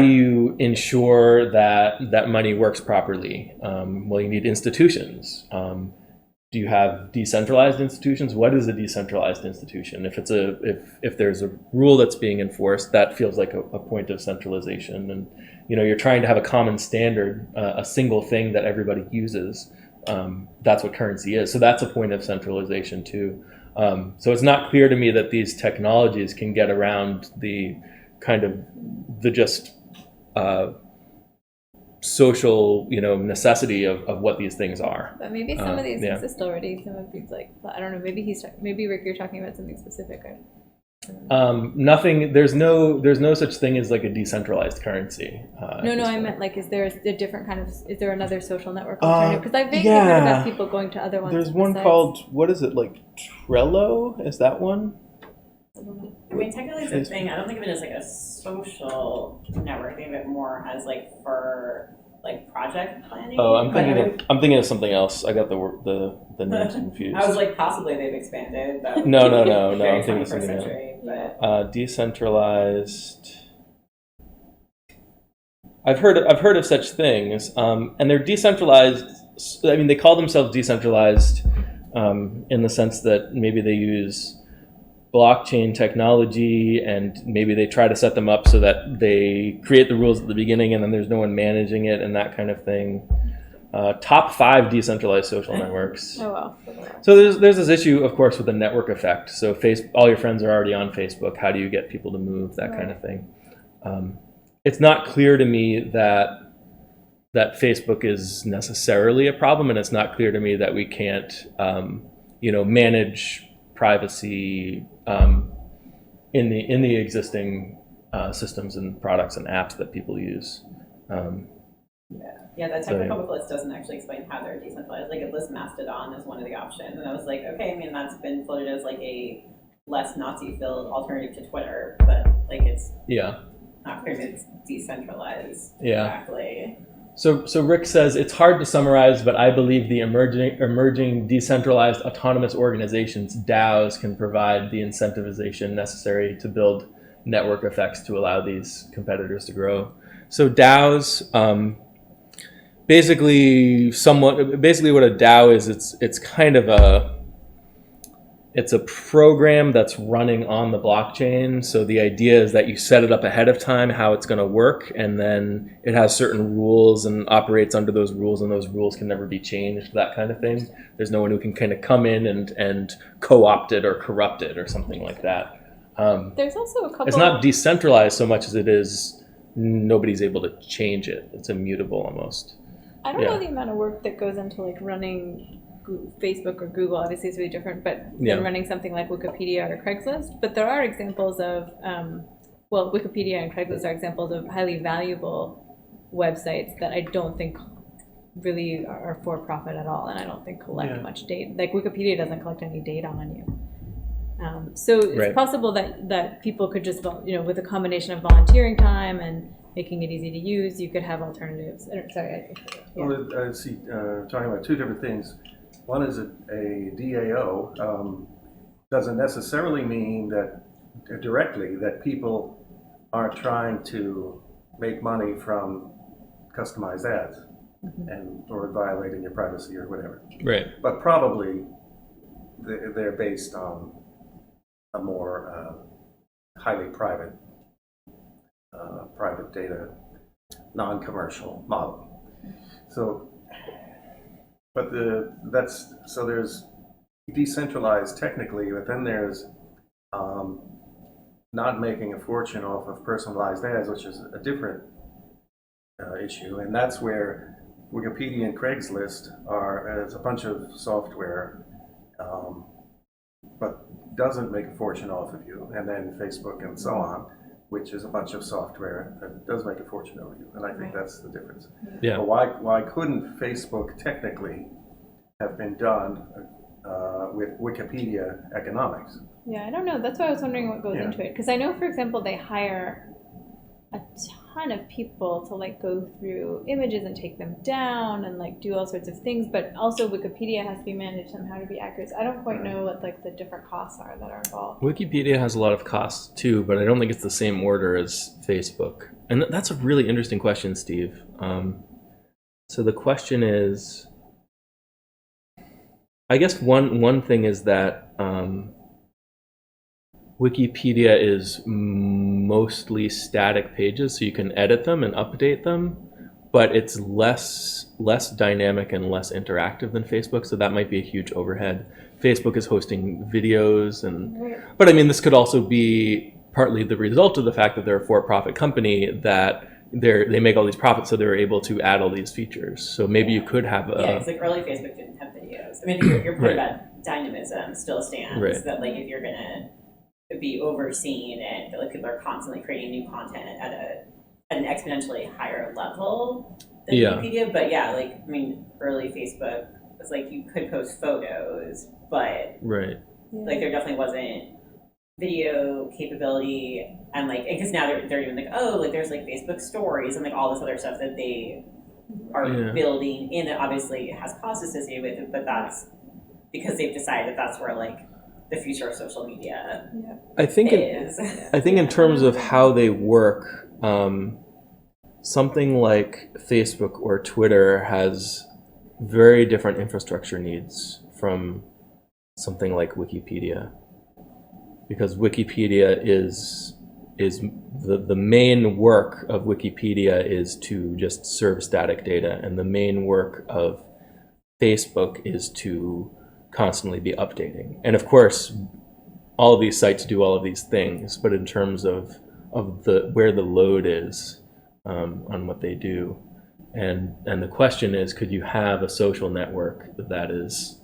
you ensure that money works properly? Well, you need institutions. Do you have decentralized institutions? What is a decentralized institution? If there's a rule that's being enforced, that feels like a point of centralization. And you're trying to have a common standard, a single thing that everybody uses. That's what currency is. So that's a point of centralization too. So it's not clear to me that these technologies can get around the kind of the just social, necessity of what these things are. But maybe some of these exist already. Some of these, I don't know. Maybe Rick, you're talking about something specific. Nothing. There's no such thing as like a decentralized currency. No. I meant is there a different kind of? Is there another social network alternative? Because I vaguely heard about people going to other ones. There's one called, what is it, like Trello? Is that one? I mean, technically it's a thing. I don't think of it as like a social network. I think of it more as for project planning. Oh, I'm thinking of something else. I got the names confused. I was like, possibly they've expanded. No. I'm thinking of something else. Decentralized. I've heard of such things, and they're decentralized. I mean, they call themselves decentralized in the sense that maybe they use blockchain technology, and maybe they try to set them up so that they create the rules at the beginning and then there's no one managing it and that kind of thing. Top 5 decentralized social networks. Oh, wow. So there's this issue, of course, with the network effect. So all your friends are already on Facebook. How do you get people to move? That kind of thing. It's not clear to me that Facebook is necessarily a problem, and it's not clear to me that we can't, manage privacy in the existing systems and products and apps that people use. Yeah, that technical public list doesn't actually explain how they're decentralized. Like, it lists Mastodon as one of the options, and I was like, okay, I mean, that's been floated as like a less Nazi-filled alternative to Twitter, but it's not clear that it's decentralized exactly. So Rick says, it's hard to summarize, but I believe the emerging decentralized autonomous organizations, DAOs, can provide the incentivization necessary to build network effects to allow these competitors to grow. So DAOs, basically what a DAO is, it's kind of it's a program that's running on the blockchain. So the idea is that you set it up ahead of time, how it's going to work, and then it has certain rules and operates under those rules, and those rules can never be changed, that kind of thing. There's no one who can kind of come in and co-opt it or corrupt it or something like that. There's also a couple. It's not decentralized so much as it is nobody's able to change it. It's immutable almost. I don't know the amount of work that goes into running Facebook or Google. Obviously it's really different, but than running something like Wikipedia or Craigslist. But there are examples of, Wikipedia and Craigslist are examples of highly valuable websites that I don't think really are for profit at all, and I don't think collect much data. Like Wikipedia doesn't collect any data on you. So it's possible that people could just, with a combination of volunteering time and making it easy to use, you could have alternatives. Sorry. Well, I see, talking about two different things. One is a DAO doesn't necessarily mean that directly that people are trying to make money from customized ads or violating your privacy or whatever. Right. But probably they're based on a more highly private data, non-commercial model. So, but there's decentralized technically, but then there's not making a fortune off of personalized ads, which is a different issue, and that's where Wikipedia and Craigslist it's a bunch of software, but doesn't make a fortune off of you, and then Facebook and so on. which is a bunch of software that does make a fortune over you. And I think that's the difference. Yeah. But why couldn't Facebook technically have been done with Wikipedia economics? Yeah, I don't know. That's why I was wondering what goes Yeah. into it. Because I know, for example, they hire a ton of people to like go through images and take them down and like do all sorts of things. But also Wikipedia has to be managed somehow to be accurate. So I don't quite know what like the different costs are that are involved. Wikipedia has a lot of costs too, but I don't think it's the same order as Facebook. And that's a really interesting question, Steve. So the question is, I guess one thing is that Wikipedia is mostly static pages, so you can edit them and update them, but it's less dynamic and less interactive than Facebook, so that might be a huge overhead. Facebook is hosting videos, but I mean, this could also be partly the result of the fact that they're a for-profit company, that they make all these profits, so they're able to add all these features. So maybe you could have it's like early Facebook didn't have videos. I mean, your point about dynamism still stands. Right. That like if you're gonna be overseen and feel like people are constantly creating new content at an exponentially higher level than Wikipedia. But yeah, like I mean, early Facebook was like you could post photos, but like there definitely wasn't video capability, and like because now they're even like, oh, like there's like Facebook stories and like all this other stuff that they are building in, that obviously has costs associated with it, but that's because they've decided that that's where like the future of social media I think is. I think in terms of how they work, something like Facebook or Twitter has very different infrastructure needs from something like Wikipedia, because Wikipedia is the main work of Wikipedia is to just serve static data, and the main work of Facebook is to constantly be updating. And of course, all of these sites do all of these things, but in terms of where the load is on what they do, and the question is, could you have a social network that is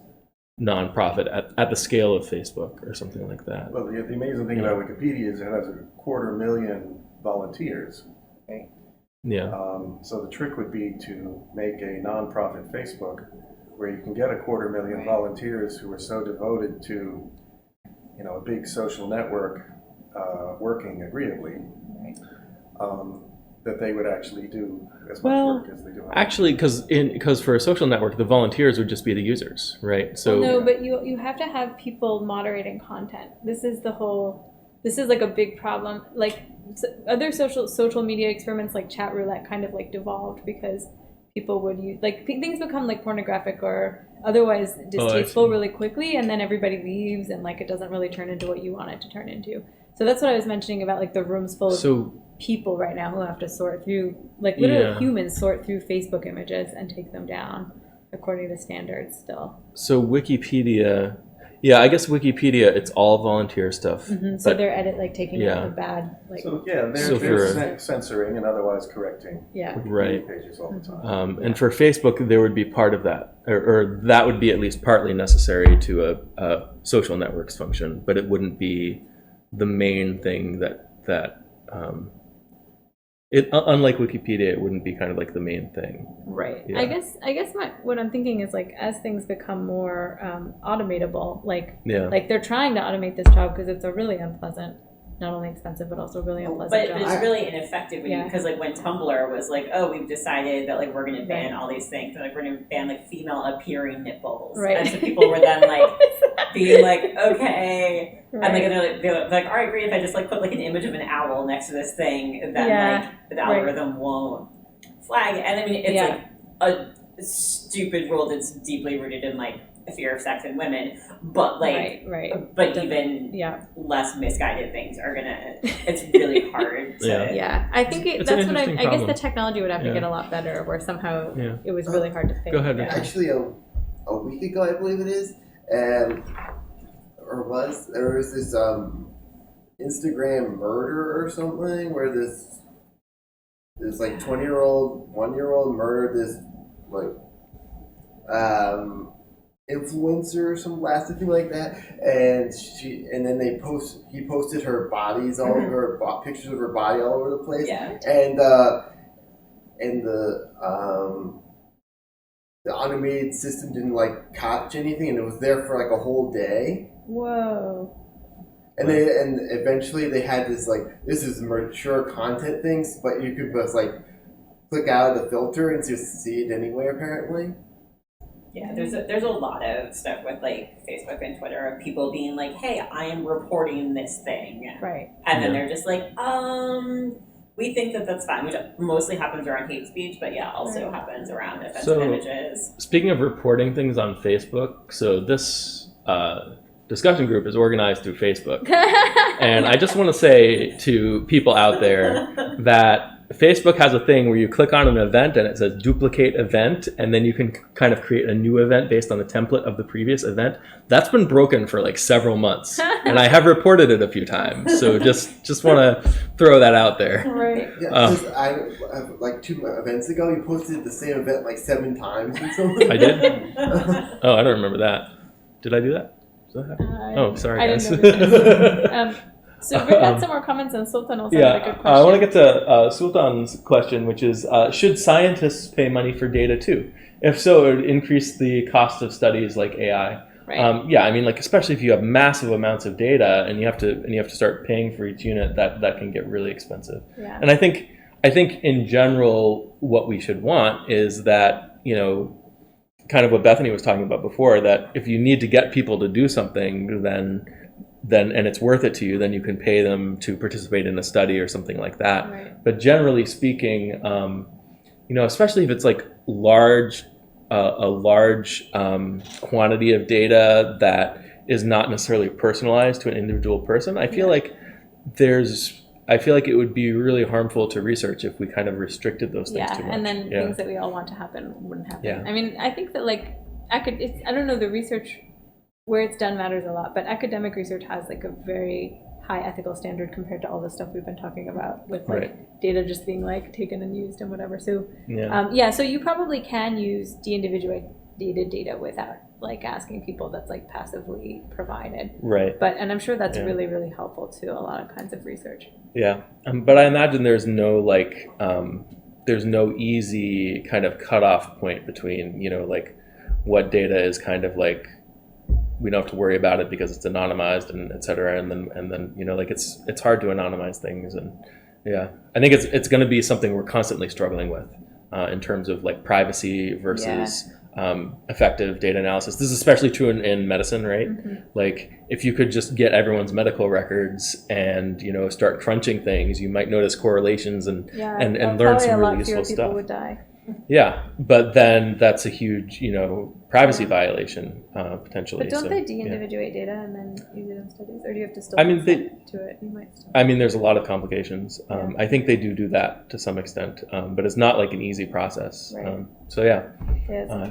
nonprofit at the scale of Facebook or something like that? Well, the amazing thing about Wikipedia is it has 250,000 volunteers. Right. Yeah. So the trick would be to make a nonprofit Facebook where you can get 250,000 volunteers who are so devoted to, a big social network working agreeably, that they would actually do as much work as they do. Actually, because for a social network, the volunteers would just be the users, right? So no, but you have to have people moderating content. This is like a big problem. Like other social media experiments like chat roulette kind of like devolved because people would use, like things become like pornographic or otherwise distasteful really quickly, and then everybody leaves and like it doesn't really turn into what you want it to turn into. So that's what I was mentioning about like the rooms full of people right now who have to sort through, like literally humans sort through Facebook images and take them down according to standards still. So Wikipedia, I guess Wikipedia, it's all volunteer stuff. Mm-hmm. So they're taking out the bad, like. So they're censoring and otherwise correcting Wikipedia pages all the time. And for Facebook, there would be part of that, or that would be at least partly necessary to a social networks function, but it wouldn't be the main thing that unlike Wikipedia, it wouldn't be kind of like the main thing. Right. Yeah. I guess what I'm thinking is like as things become more automatable, like they're trying to automate this job because it's a really unpleasant, not only expensive but also really unpleasant job. But it's really ineffective because like when Tumblr was like, oh, we've decided that like we're going to ban all these things, and like we're going to ban like female appearing nipples, and so people were then like being like, okay. And like they're like, all right, great. If I just like put like an image of an owl next to this thing, then like the algorithm won't flag it. And I mean, it's like a stupid rule that's deeply rooted in like a fear of sex and women, but like, but even less misguided things are gonna. It's really hard to. I think that's what I guess the technology would have to get a lot better, where somehow it was really hard to fix. Go ahead. Actually, a week ago, I believe it is, there was this Instagram murder or something where this like 1-year-old murdered this like influencer or some something like that, and then he posted her bodies all over, pictures of her body all over the place, and the automated system didn't like catch anything, and it was there for like a whole day. Whoa. And eventually they had this this is mature content things, but you could just click out of the filter and just see it anyway apparently. Yeah, there's a lot of stuff with Facebook and Twitter of people being like, "Hey, I am reporting this thing," right? And then they're just like, we think that that's fine," which mostly happens around hate speech, but also happens around offensive images. Speaking of reporting things on Facebook, so this discussion group is organized through Facebook, and I just want to say to people out there that Facebook has a thing where you click on an event and it says duplicate event, and then you can kind of create a new event based on the template of the previous event. That's been broken for several months, and I have reported it a few times. So just want to throw that out there. Right. Yeah, 2 events ago, you posted the same event 7 times or something. I did? Oh, I don't remember that. Did I do that? Does that happen? Oh, sorry, guys. So Rick had some more comments, and Sultan also had a good question. I want to get to Sultan's question, which is, should scientists pay money for data too? If so, it would increase the cost of studies like AI. Right. Yeah, I mean, especially if you have massive amounts of data and you have to start paying for each unit, that can get really expensive. Yeah. And I think in general, what we should want is that, kind of what Bethany was talking about before, that if you need to get people to do something, then and it's worth it to you, then you can pay them to participate in a study or something like that. Right. But generally speaking, especially if it's large, a large quantity of data that is not necessarily personalized to an individual person, I feel like it would be really harmful to research if we kind of restricted those things too much. And then things that we all want to happen wouldn't happen. Yeah. I mean, I think that I don't know, the research where it's done matters a lot, but academic research has a very high ethical standard compared to all the stuff we've been talking about with data just being taken and used and whatever. So so you probably can use de-individuated data without asking people that's passively provided. Right. And I'm sure that's really, really helpful to a lot of kinds of research. Yeah. But I imagine there's no there's no easy kind of cutoff point between, what data is kind of we don't have to worry about it because it's anonymized and et cetera. And then it's hard to anonymize things. And I think it's going to be something we're constantly struggling with in terms of privacy versus effective data analysis. This is especially true in medicine, right? Mm-hmm. If you could just get everyone's medical records and, start crunching things, you might notice correlations and learn some really useful stuff. Would die. Yeah, but then that's a huge, privacy violation potentially. But don't they de-individuate data and then use it in studies, or do you have to still? To it. You might still. I mean, there's a lot of complications. I think they do that to some extent, but it's not an easy process. Right. I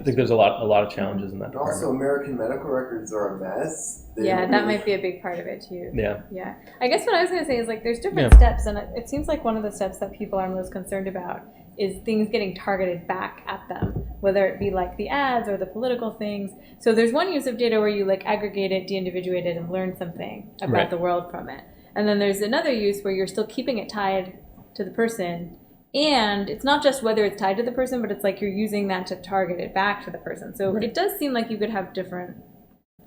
think there's a lot of challenges in that. Also, American medical records are a mess. That might be a big part of it too. Yeah. Yeah. I guess what I was going to say is there's different steps, and it seems like one of the steps that people are most concerned about is things getting targeted back at them, whether it be the ads or the political things. So there's one use of data where you aggregate it, de-individuate it, and learn something about the world from it. And then there's another use where you're still keeping it tied to the person, and it's not just whether it's tied to the person, but it's you're using that to target it back to the person. So it does seem like you could have different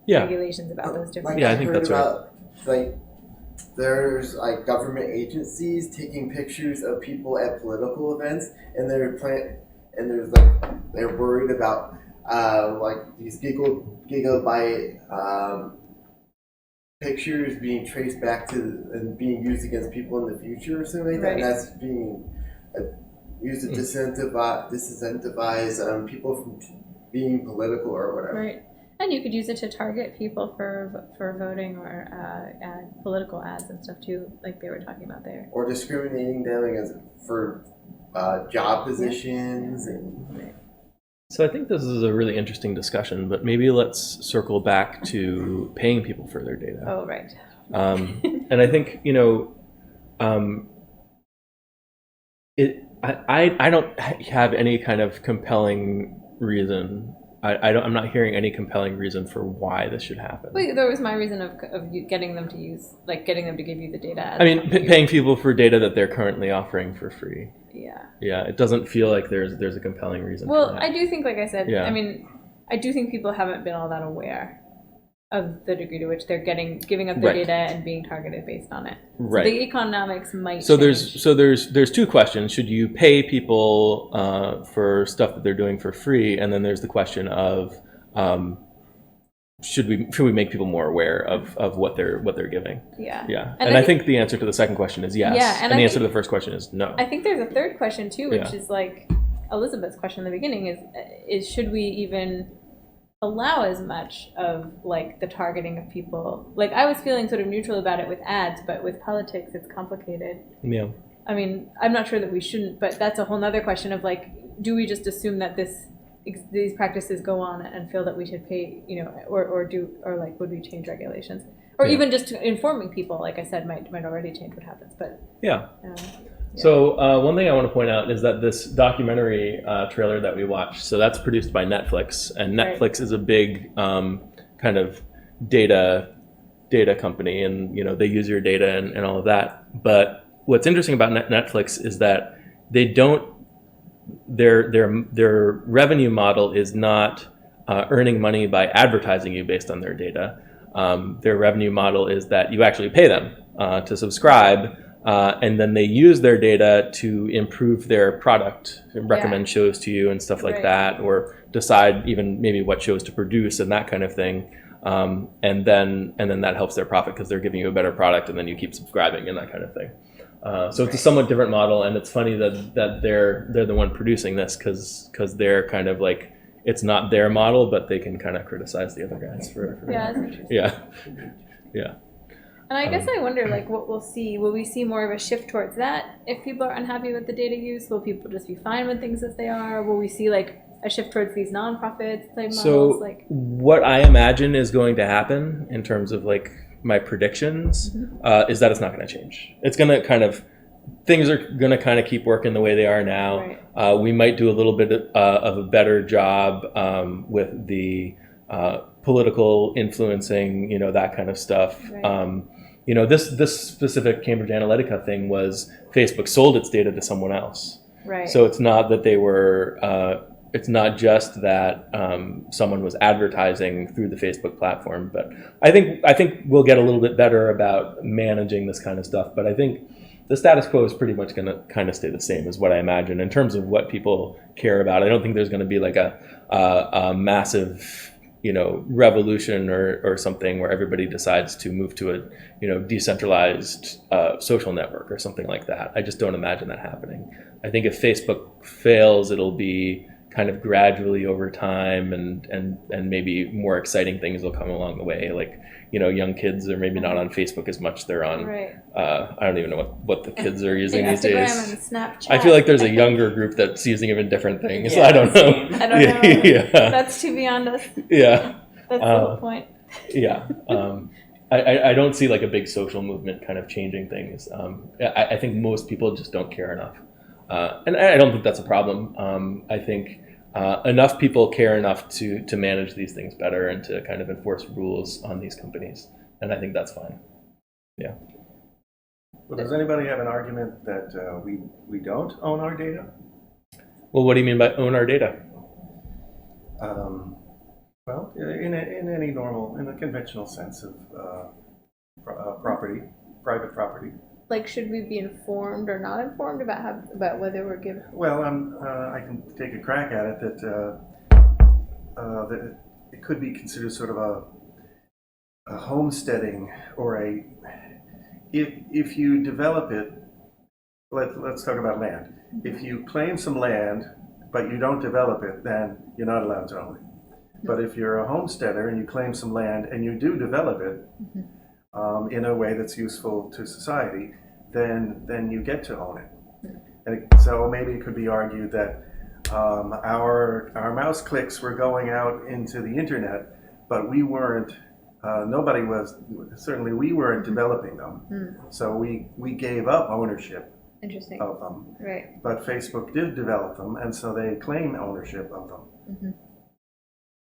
regulations about those different. I think that's right. There's government agencies taking pictures of people at political events, and they're worried about these gigabyte pictures being traced back to and being used against people in the future or something like that. And that's being used to disincentivize people from being political or whatever. Right. And you could use it to target people for voting or political ads and stuff too, like they were talking about there. Or discriminating them for job positions. And So I think this is a really interesting discussion, but maybe let's circle back to paying people for their data. Oh, right. And I think, I don't have any kind of compelling reason I'm not hearing any compelling reason for why this should happen. Well, there was my reason of getting them to use, like getting them to give you the data. I mean, paying people for data that they're currently offering for free. Yeah. Yeah, it doesn't feel like there's a compelling reason. Well, for that. I do think, like I said, Yeah. I mean, I do think people haven't been all that aware of the degree to which they're giving up their Right. data and being targeted based on it. Right. So the economics might. So change. there's two questions. Should you pay people for stuff that they're doing for free? And then there's the question of should we make people more aware of what they're giving? Yeah. Yeah. And And I think think the answer to the second question is yes. Yeah, and the I answer to think- the first question is no. I think there's a third question too, which Yeah. is like Elizabeth's question in the beginning is should we even allow as much of like the targeting of people? Like I was feeling sort of neutral about it with ads, but with politics it's complicated. Yeah. I mean, I'm not sure that we shouldn't, but that's a whole nother question of like, do we just assume that these practices go on and feel that we should pay, or like would we change regulations? Or Yeah. even just informing people, like I said, might already change what happens. But Yeah. So one thing I want to point out is that this documentary trailer that we watched, so that's produced by Netflix, and Right. Netflix is a big kind of data company, and they use your data and all of that. But what's interesting about Netflix is that they don't their revenue model is not earning money by advertising you based on their data. Their revenue model is that you actually pay them to subscribe. And then they use their data to improve their product, recommend shows to you and stuff like Right. that, or decide even maybe what shows to produce and that kind of thing. And then that helps their profit because they're giving you a better product, and then you keep subscribing and that kind of thing. So it's a somewhat different model, and it's funny that they're the one producing this because they're kind of like, it's not their model, but they can kind of criticize the other guys for yeah, that's interesting. yeah. And I guess I wonder, like, what we'll see. Will we see more of a shift towards that if people are unhappy with the data use? Will people just be fine with things as they are? Will we see, like, a shift towards these nonprofits type models? So Like, what I imagine is going to happen in terms of like my predictions is that it's not going to change. It's going to things are going to kind of keep working the way they are now. Right. We might do a little bit of a better job with the political influencing, that kind of stuff. Right. This specific Cambridge Analytica thing was Facebook sold its data to someone else. right. So it's not that they were. It's not just that someone was advertising through the Facebook platform, but I think we'll get a little bit better about managing this kind of stuff. But I think the status quo is pretty much going to kind of stay the same, is what I imagine in terms of what people care about. I don't think there's going to be like a massive revolution or something where everybody decides to move to a decentralized social network or something like that. I just don't imagine that happening. I think if Facebook fails, it'll be kind of gradually over time, and maybe more exciting things will come along the way. Like, young kids are maybe not on Facebook as much. They're on, Right. I don't even know what the kids are using these Instagram days. and Snapchat. I feel like there's a younger group that's using even different things. Yeah, I don't know. same. I don't know. Yeah. That's too beyond us. Yeah. That's the whole point. Yeah. I don't see like a big social movement kind of changing things. I think most people just don't care enough. And I don't think that's a problem. I think enough people care enough to manage these things better and to kind of enforce rules on these companies. And I think that's fine. Yeah. Well, does anybody have an argument that we don't own our data? Well, what do you mean by own our data? Well, in any normal, in a conventional sense of property, private property. Like, should we be informed or not informed about whether we're given? Well, I can take a crack at it that it could be considered sort of a homesteading, or if you develop it. Let's talk about land. If you claim some land but you don't develop it, then you're not allowed to own it. But if you're a homesteader and you claim some land and you do develop it in a way that's useful to society, then you get to own it. And so maybe it could be argued that our mouse clicks were going out into the internet, but we weren't. Nobody was. Certainly, we weren't developing them. So we gave up ownership Interesting. of them. Right. But Facebook did develop them, and so they claim ownership of them.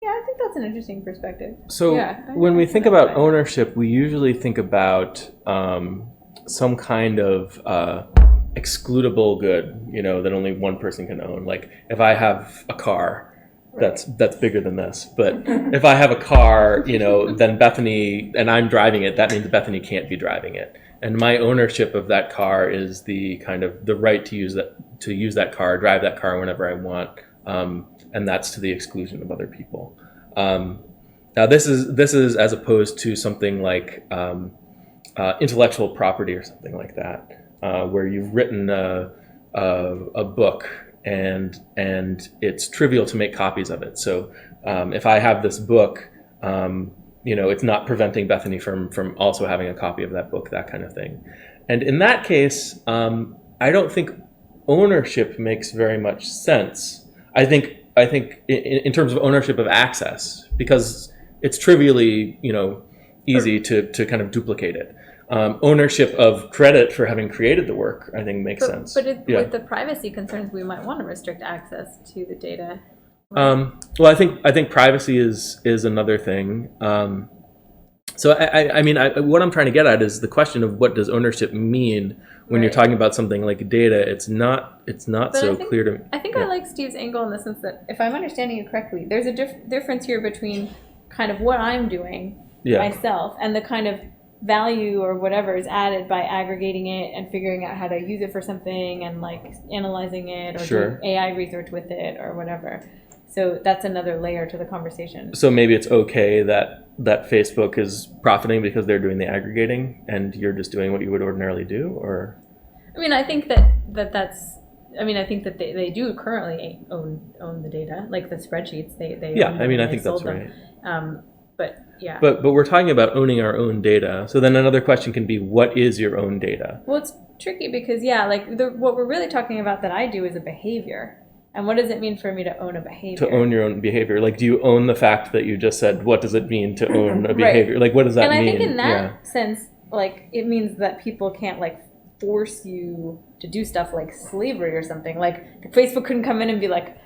Yeah, I think that's an interesting perspective. So Yeah, when we I think can about identify that. ownership, we usually think about some kind of excludable good, that only one person can own. Like if I have a car, that's bigger than this. But if I have a car, then Bethany, and I'm driving it, that means Bethany can't be driving it. And my ownership of that car is the kind of the right to use that car, drive that car whenever I want, and that's to the exclusion of other people. Now this is as opposed to something like intellectual property or something like that, where you've written a book and it's trivial to make copies of it. So if I have this book, it's not preventing Bethany from also having a copy of that book, that kind of thing. And in that case, I don't think ownership makes very much sense. I think in terms of ownership of access, because it's trivially, easy to kind of duplicate it. Ownership of credit for having created the work, I think, makes sense. But with the privacy concerns, we might want to restrict access to the data. Well, I think privacy is another thing. So what I'm trying to get at is the question of what does ownership mean when you're talking about something like data. It's not so clear to me. I think I like Steve's angle in the sense that if I'm understanding you correctly, there's a difference here between kind of what I'm doing myself and the kind of value or whatever is added by aggregating it and figuring out how to use it for something and like analyzing it or doing AI research with it or whatever. So that's another layer to the conversation. So maybe it's okay that Facebook is profiting because they're doing the aggregating and you're just doing what you would ordinarily do, or? I mean, I think that's. I mean, I think that they do currently own the data, like the spreadsheets. They yeah. Own them I mean, I and think they that's sold right. them. But yeah. But we're talking about owning our own data. So then another question can be, what is your own data? Well, it's tricky because what we're really talking about that I do is a behavior. And what does it mean for me to own a behavior? To own your own behavior. Like, do you own the fact that you just said, what does it mean to own a behavior? Like, what does that mean? And I think in that sense, like, it means that people can't, like, force you to do stuff like slavery or something. Like, Facebook couldn't come in and be like,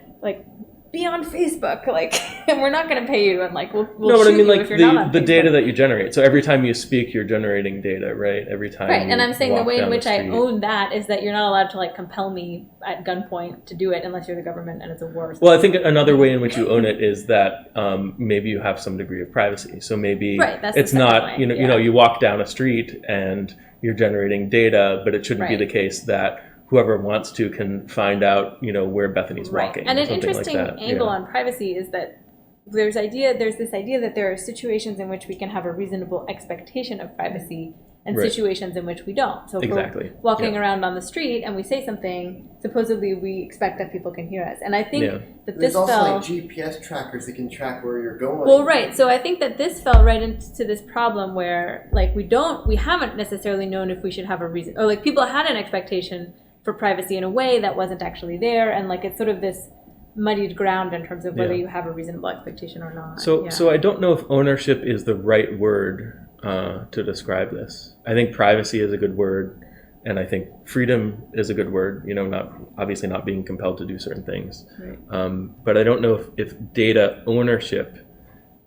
be on Facebook, like, and we're not going to pay you, and like, we'll no, but shoot I mean, you like if you're not on the Facebook. data that you generate. So every time you speak, you're generating data, right? Every time. Right, and I'm saying the walk way in down which I street. own that is that you're not allowed to like compel me at gunpoint to do it unless you're the government and it's a war. Well, I think another way in which you own it is that maybe you have some degree of privacy. So maybe it's not, you walk down a street and you're generating data, but it shouldn't be the case that whoever wants to can find out, where Bethany's walking. And an interesting angle on privacy is that there's this idea that there are situations in which we can have a reasonable expectation of privacy and situations in which we don't. So if we're walking around on the street and we say something, supposedly we expect that people can hear us. And I think that this also fell... like GPS trackers that can track where you're going. Well, right. So I think that this fell right into this problem where like we haven't necessarily known if we should have a reason, or like people had an expectation for privacy in a way that wasn't actually there, and like it's sort of this muddied ground in terms of whether you have a reasonable expectation or not. So I don't know if ownership is the right word to describe this. I think privacy is a good word, and I think freedom is a good word. Not being compelled to do certain things. Right. But I don't know if data ownership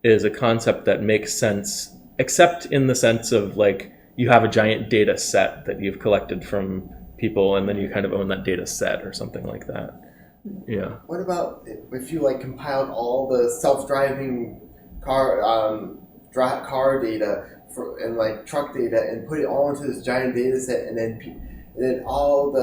is a concept that makes sense, except in the sense of like you have a giant data set that you've collected from people, and then you kind of own that data set or something like that. Yeah. What about if you like compiled all the self-driving car data and like truck data and put it all into this giant data set, and then all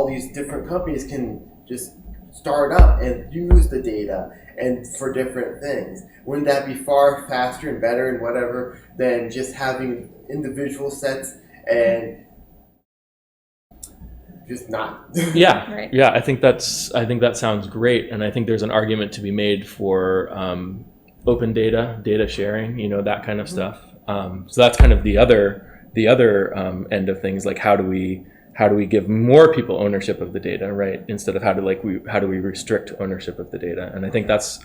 these different companies can just start up and use the data and for different things? Wouldn't that be far faster and better and whatever than just having individual sets and just not? Yeah. I think that sounds great, and I think there's an argument to be made for open data sharing, that kind of stuff. So that's kind of the other end of things. Like how do we how do we give more people ownership of the data, right? Instead of how do we restrict ownership of the data? And I think that's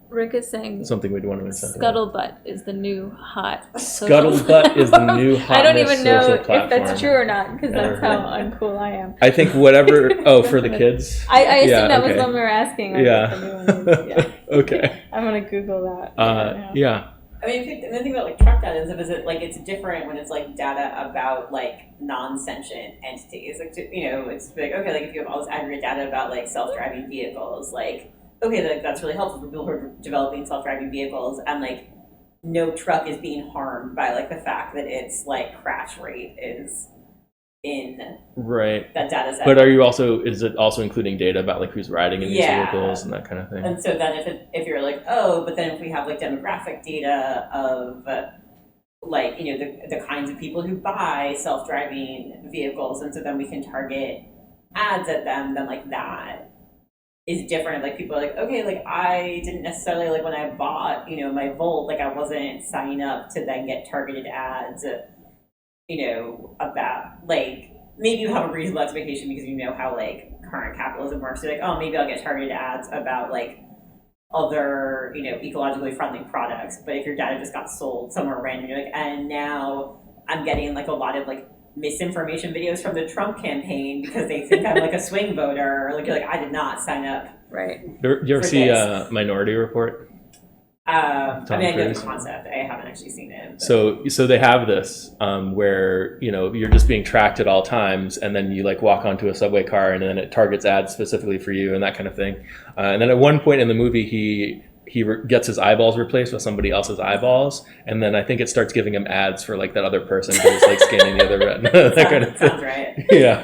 Rick is saying something we'd want to incentivize. Scuttlebutt is the new hot. Scuttlebutt is the new hot. I don't even know social if platform. that's true or not, because that's how uncool I am. I think whatever. Oh, for the kids. I assume that okay. was when we were asking. Like, Yeah. what the new one is. Yeah. Okay. I'm gonna Google that. Yeah. I mean, the thing about like truck data is it like it's different when it's like data about like non-sentient entities. Like it's like okay, like if you have all this aggregate data about like self-driving vehicles, like okay, like that's really helpful for people who are developing self-driving vehicles, and like no truck is being harmed by like the fact that its like crash rate is in right that data set. But is it also including data about like who's riding in these vehicles and that kind of thing? And so then if you're like, oh, but then if we have like demographic data of like the kinds of people who buy self-driving vehicles, and so then we can target ads at them, then like that is different. Like people are like, okay, like I didn't necessarily like when I bought my Volt, like I wasn't signing up to then get targeted ads about like maybe you have a reasonable expectation because you know how like current capitalism works. So like, oh, maybe I'll get targeted ads about like other ecologically friendly products. But if your data just got sold somewhere random, you're like, and now I'm getting like a lot of like misinformation videos from the Trump campaign because they think I'm like a swing voter. Or like you're like, I did not sign up. Right. Do you ever see Minority Report? I mean, I know the concept. I haven't actually seen it. But. So they have this where you're just being tracked at all times, and then you like walk onto a subway car, and then it targets ads specifically for you and that kind of thing. And then at one point in the movie, he gets his eyeballs replaced with somebody else's eyeballs, and then I think it starts giving him ads for like that other person who's like scanning the other retina. That kind of thing. Sounds right. Yeah.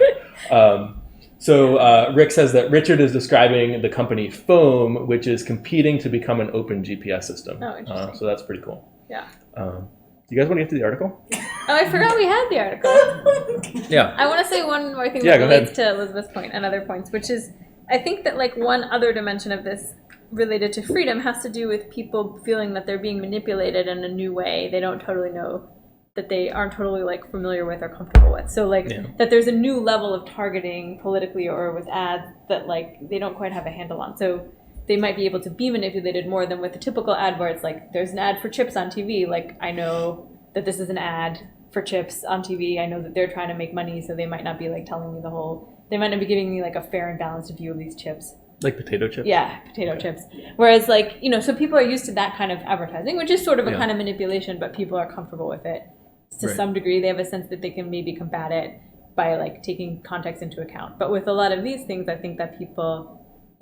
So Rick says that Richard is describing the company Foam, which is competing to become an open GPS system. Oh, interesting. So that's pretty cool. Yeah. Do you guys want to get to the article? Oh, I forgot we had the article. Yeah. I want to say one more thing Yeah, that go relates ahead. to Elizabeth's point and other points, which is I think that like one other dimension of this related to freedom has to do with people feeling that they're being manipulated in a new way they don't totally know, that they aren't totally like familiar with or comfortable with. So like that there's a new level of targeting politically or with ads that like they don't quite have a handle on. So they might be able to be manipulated more than with the typical ad where it's like there's an ad for chips on TV. Like I know that this is an ad for chips on TV. I know that they're trying to make money, so they might not be like telling me they might not be giving me like a fair and balanced view of these chips. Like potato chips? Yeah, potato chips. Whereas like, so people are used to that kind of advertising, which is sort of a kind of manipulation, but people are comfortable with it. To some degree, they have a sense that they can maybe combat it by like taking context into account. But with a lot of these things, I think that people,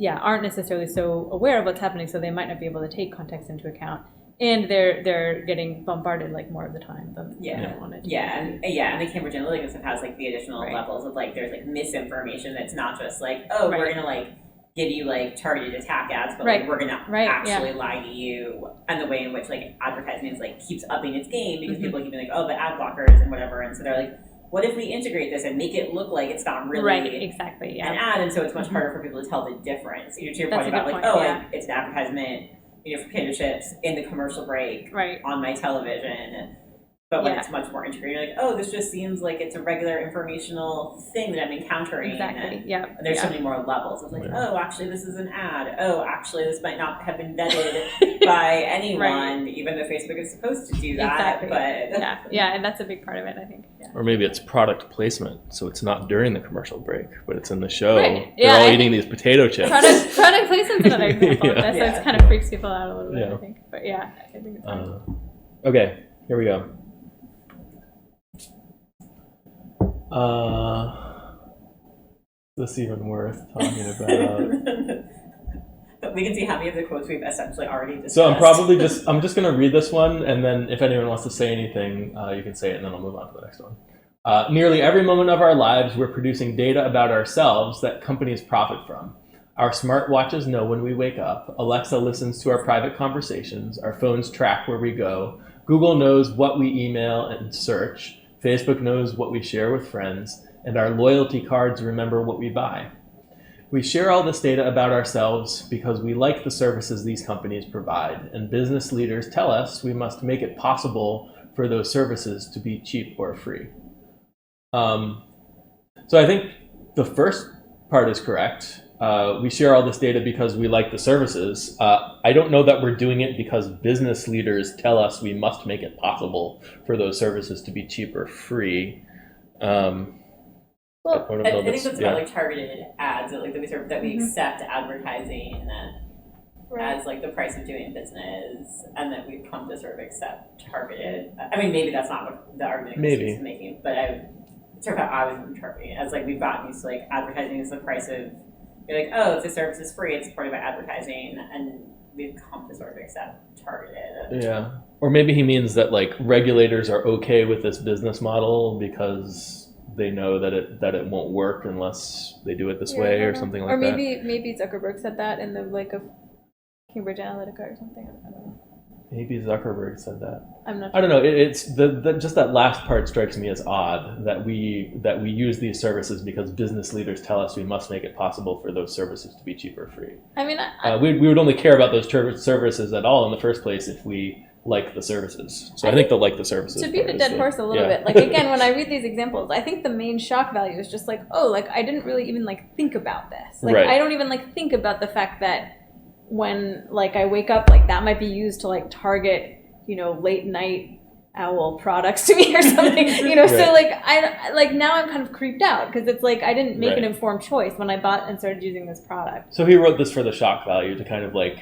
aren't necessarily so aware of what's happening, so they might not be able to take context into account. And they're getting bombarded like more of the time than they wanted. And the Cambridge Analytica stuff has like the additional levels of like there's like misinformation that's not just like we're gonna like give you like targeted attack ads, but like we're gonna actually lie to you, and the way in which like advertising is like keeps upping its game because people keep being like, oh, but ad blockers and whatever, and so they're like, what if we integrate this and make it look like it's not really exactly an ad, and so it's much harder for people to tell the difference. To your point about like, like, it's an advertisement, for potato chips in the commercial break on my television. But when it's much more integrated, you're like, oh, this just seems like it's a regular informational thing that I'm encountering. Exactly. And there's so many more levels. It's like, oh, actually, this is an ad. Oh, actually, this might not have been vetted by anyone, even though Facebook is supposed to do that. Exactly. But and that's a big part of it, I think. Yeah. Or maybe it's product placement, so it's not during the commercial break, but it's in the show. Right. They're all eating these potato chips. Product placement's another example. So it kind of freaks people out a little bit, I think. But I think it's fine. Okay, here we go. This even worth talking about. But we can see how many of the quotes we've essentially already discussed. So I'm just going to read this one, and then if anyone wants to say anything, you can say it, and then I'll move on to the next one. Nearly every moment of our lives, we're producing data about ourselves that companies profit from. Our smartwatches know when we wake up. Alexa listens to our private conversations. Our phones track where we go. Google knows what we email and search. Facebook knows what we share with friends, and our loyalty cards remember what we buy. We share all this data about ourselves because we like the services these companies provide, and business leaders tell us we must make it possible for those services to be cheap or free. So I think the first part is correct. We share all this data because we like the services. I don't know that we're doing it because business leaders tell us we must make it possible for those services to be cheap or free. Well, I think that's about like targeted ads, like that we accept advertising as like the price of doing business, and that we've come to sort of accept targeted. I mean, maybe that's not what the argument is making, but sort of how I was interpreting it as like we've gotten used to like advertising is the price of. You're like, oh, if the service is free, it's supported by advertising, and we've come to sort of accept targeted. Yeah, or maybe he means that like regulators are okay with this business model because they know that it won't work unless they do it this way or something like that. Or maybe Zuckerberg said that in the like of Cambridge Analytica or something. I don't know. Maybe Zuckerberg said that. I'm not sure. I don't know. It's just that last part strikes me as odd that we use these services because business leaders tell us we must make it possible for those services to be cheap or free. I mean, we would only care about those services at all in the first place if we like the services. So I think they'll like the services. To beat the dead horse a little bit, like again, when I read these examples, I think the main shock value is just like, oh, like I didn't really even like think about this. Like I don't even like think about the fact that when like I wake up, like that might be used to like target, late night owl products to me or something, so like I like now I'm kind of creeped out because it's like I didn't make an informed choice when I bought and started using this product. So he wrote this for the shock value to kind of like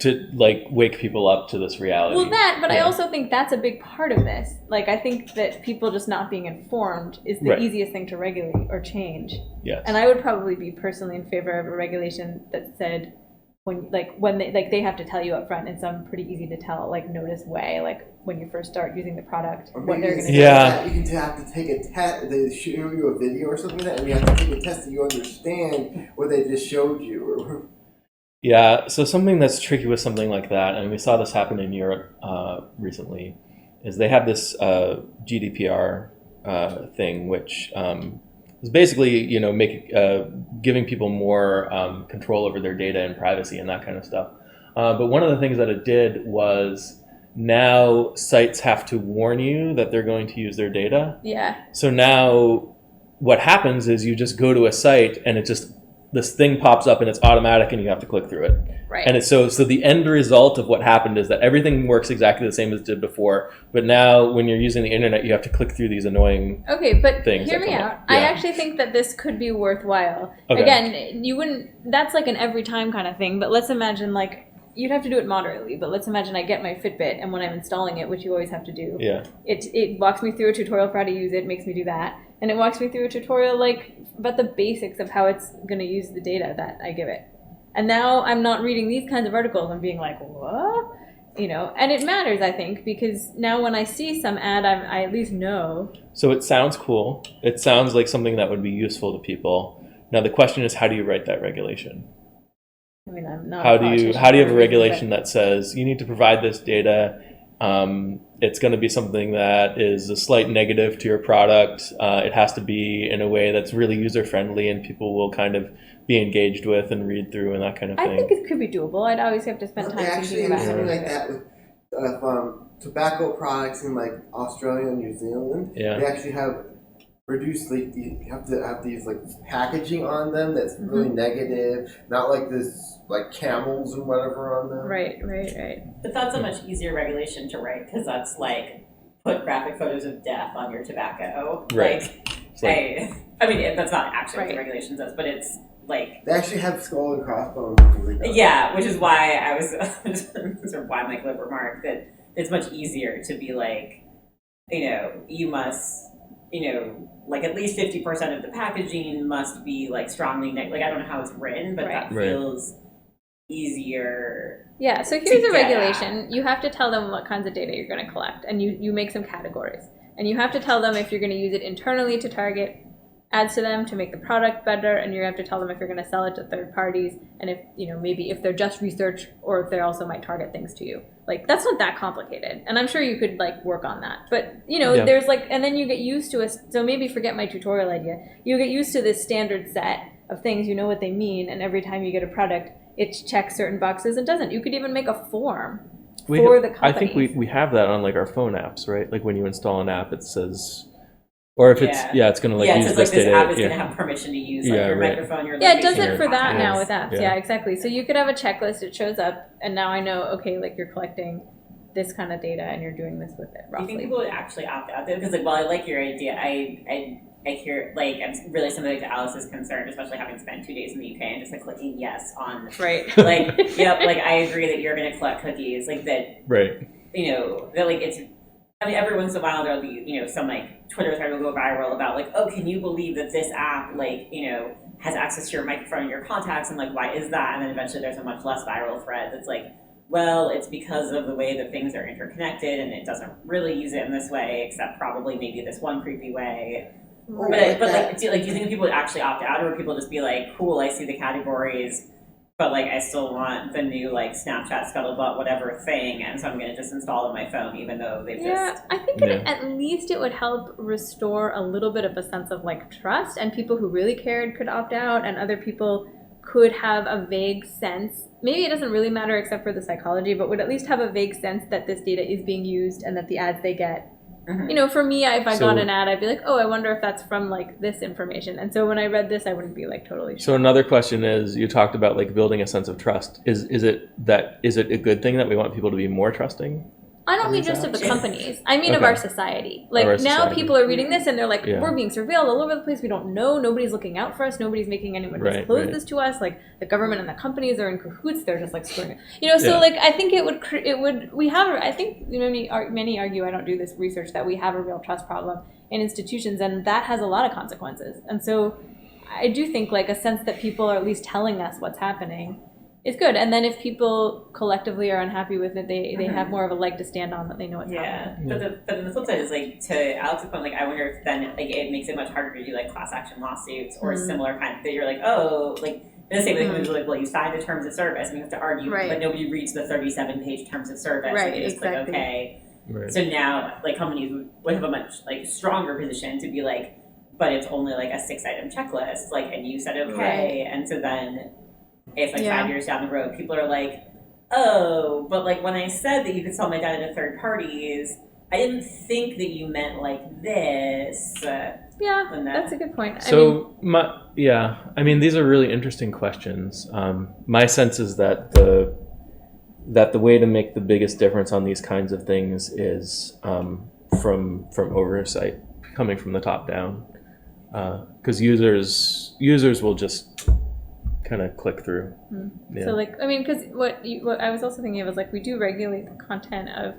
to like wake people up to this reality. Well, but I also think that's a big part of this. Like I think that people just not being informed is the easiest thing to regulate or change. Yes. And I would probably be personally in favor of a regulation that said when they have to tell you up front in some pretty easy to tell notice way, like when you first start using the product, or what they're going to do. Yeah, you can have to take a test. They show you a video or something like that, and you have to take a test so you understand what they just showed you. Yeah, so something that's tricky with something like that, and we saw this happen in Europe recently, is they have this GDPR thing, which is basically, giving people more control over their data and privacy and that kind of stuff. But one of the things that it did was now sites have to warn you that they're going to use their data. Yeah. So now what happens is you just go to a site and this thing pops up and it's automatic and you have to click through it. Right. And it's so the end result of what happened is that everything works exactly the same as it did before, but now when you're using the internet, you have to click through these annoying things. Hear me out. Yeah. I actually think that this could be worthwhile. Okay. Again, you wouldn't, that's like an every time kind of thing, but let's imagine you'd have to do it moderately, but let's imagine I get my Fitbit and when I'm installing it, which you always have to do, it walks me through a tutorial for how to use it, makes me do that, and it walks me through a tutorial about the basics of how it's going to use the data that I give it. And now I'm not reading these kinds of articles and being like, what? And it matters, I think, because now when I see some ad, I at least know. So it sounds cool. It sounds like something that would be useful to people. Now the question is, how do you write that regulation? I mean, I'm not. How do you have a regulation that says you need to provide this data? It's going to be something that is a slight negative to your product. It has to be in a way that's really user friendly and people will kind of be engaged with and read through and that kind of thing. I think it could be doable. I'd always have to spend time thinking about something like that with tobacco products in Australia and New Zealand. Yeah. They actually have reduced you have to have these packaging on them that's really negative, not like this camels and whatever on them. Right. But that's a much easier regulation to write because that's put graphic photos of death on your tobacco. Right. I mean that's not actually what the regulation says, but it's they actually have skull and crossbones and things like that. Yeah, which is why I was sort of why my glib remark that it's much easier to be you must. At least 50% of the packaging must be strongly I don't know how it's written, but that feels easier. Yeah, so here's a regulation. You have to tell them what kinds of data you're going to collect, and you make some categories. And you have to tell them if you're going to use it internally to target ads to them to make the product better, and you have to tell them if you're going to sell it to third parties, and if maybe if they're just research or if they also might target things to you. That's not that complicated, and I'm sure you could there's and then you get used to so maybe forget my tutorial idea. You get used to this standard set of things, what they mean, and every time you get a product, it checks certain boxes and doesn't. You could even make a form for the company. I think we have that on our phone apps, right? When you install an app, it says, Or if it's going to yeah, use so this this data. app is going to have permission to use like your microphone, your yeah, it location, does it your for that now with contacts. apps. Yeah, exactly. So you could have a checklist. It shows up, and now I know. Okay, like you're collecting this kind of data, and you're doing this with it. Roughly. Do you think people would actually opt out though? Because like, while I like your idea, I hear like I'm really similar to Alice's concern, especially having spent 2 days in the UK and just like clicking yes on like yep, like I agree that you're going to collect cookies, like that. Right. You know that like it's. I mean, every once in a while there'll be, you know, some like Twitter thread will go viral about like, oh, can you believe that this app like, you know, has access to your microphone and your contacts, and like, why is that? And then eventually there's a much less viral thread that's like, well, it's because of the way that things are interconnected, and it doesn't really use it in this way, except probably maybe this one creepy way. Right. But like, do you think people would actually opt out, or would people just be like, cool, I see the categories, but like I still want the new like Snapchat scuttlebutt whatever thing, and so I'm gonna just install it on my phone, even though they've just. I think at least it would help restore a little bit of a sense of like trust, and people who really cared could opt out, and other people could have a vague sense. Maybe it doesn't really matter except for the psychology, but would at least have a vague sense that this data is being used and that the ads they get. You know, for me, if I got an ad, I'd be like, oh, I wonder if that's from like this information. And so when I read this, I wouldn't be like totally sure. So another question is, you talked about like building a sense of trust. Is it a good thing that we want people to be more trusting? I don't mean just of the companies. I mean of our society. Like now people are reading this and they're like, we're being surveilled all over the place. We don't know. Nobody's looking out for us. Nobody's making anyone disclose this to us. Like the government and the companies are in cahoots. They're just like screwing it. You know, so like I think I think many argue, I don't do this research, that we have a real trust problem in institutions, and that has a lot of consequences. And so I do think like a sense that people are at least telling us what's happening is good. And then if people collectively are unhappy with it, they have more of a leg to stand on, that they know what's happening. But then the flip side is like, to Alex's point, like I wonder if then like it makes it much harder to do like class action lawsuits or similar kind that you're like, oh, like in the same way companies are like, well, you signed the terms of service and you have to argue, but nobody reads the 37-page terms of service. Like, they just click okay. So now like companies would have a much like stronger position to be like, but it's only like a 6-item checklist, like, and you said okay, and so then if like 5 years down the road, people are like, oh, but like when I said that you could sell my data to third parties, I didn't think that you meant like this. That's a good point. So I mean, these are really interesting questions. My sense is that the way to make the biggest difference on these kinds of things is from oversight, coming from the top down, because users will just kind of click through. So like, I mean, because what I was also thinking of is like, we do regulate the content of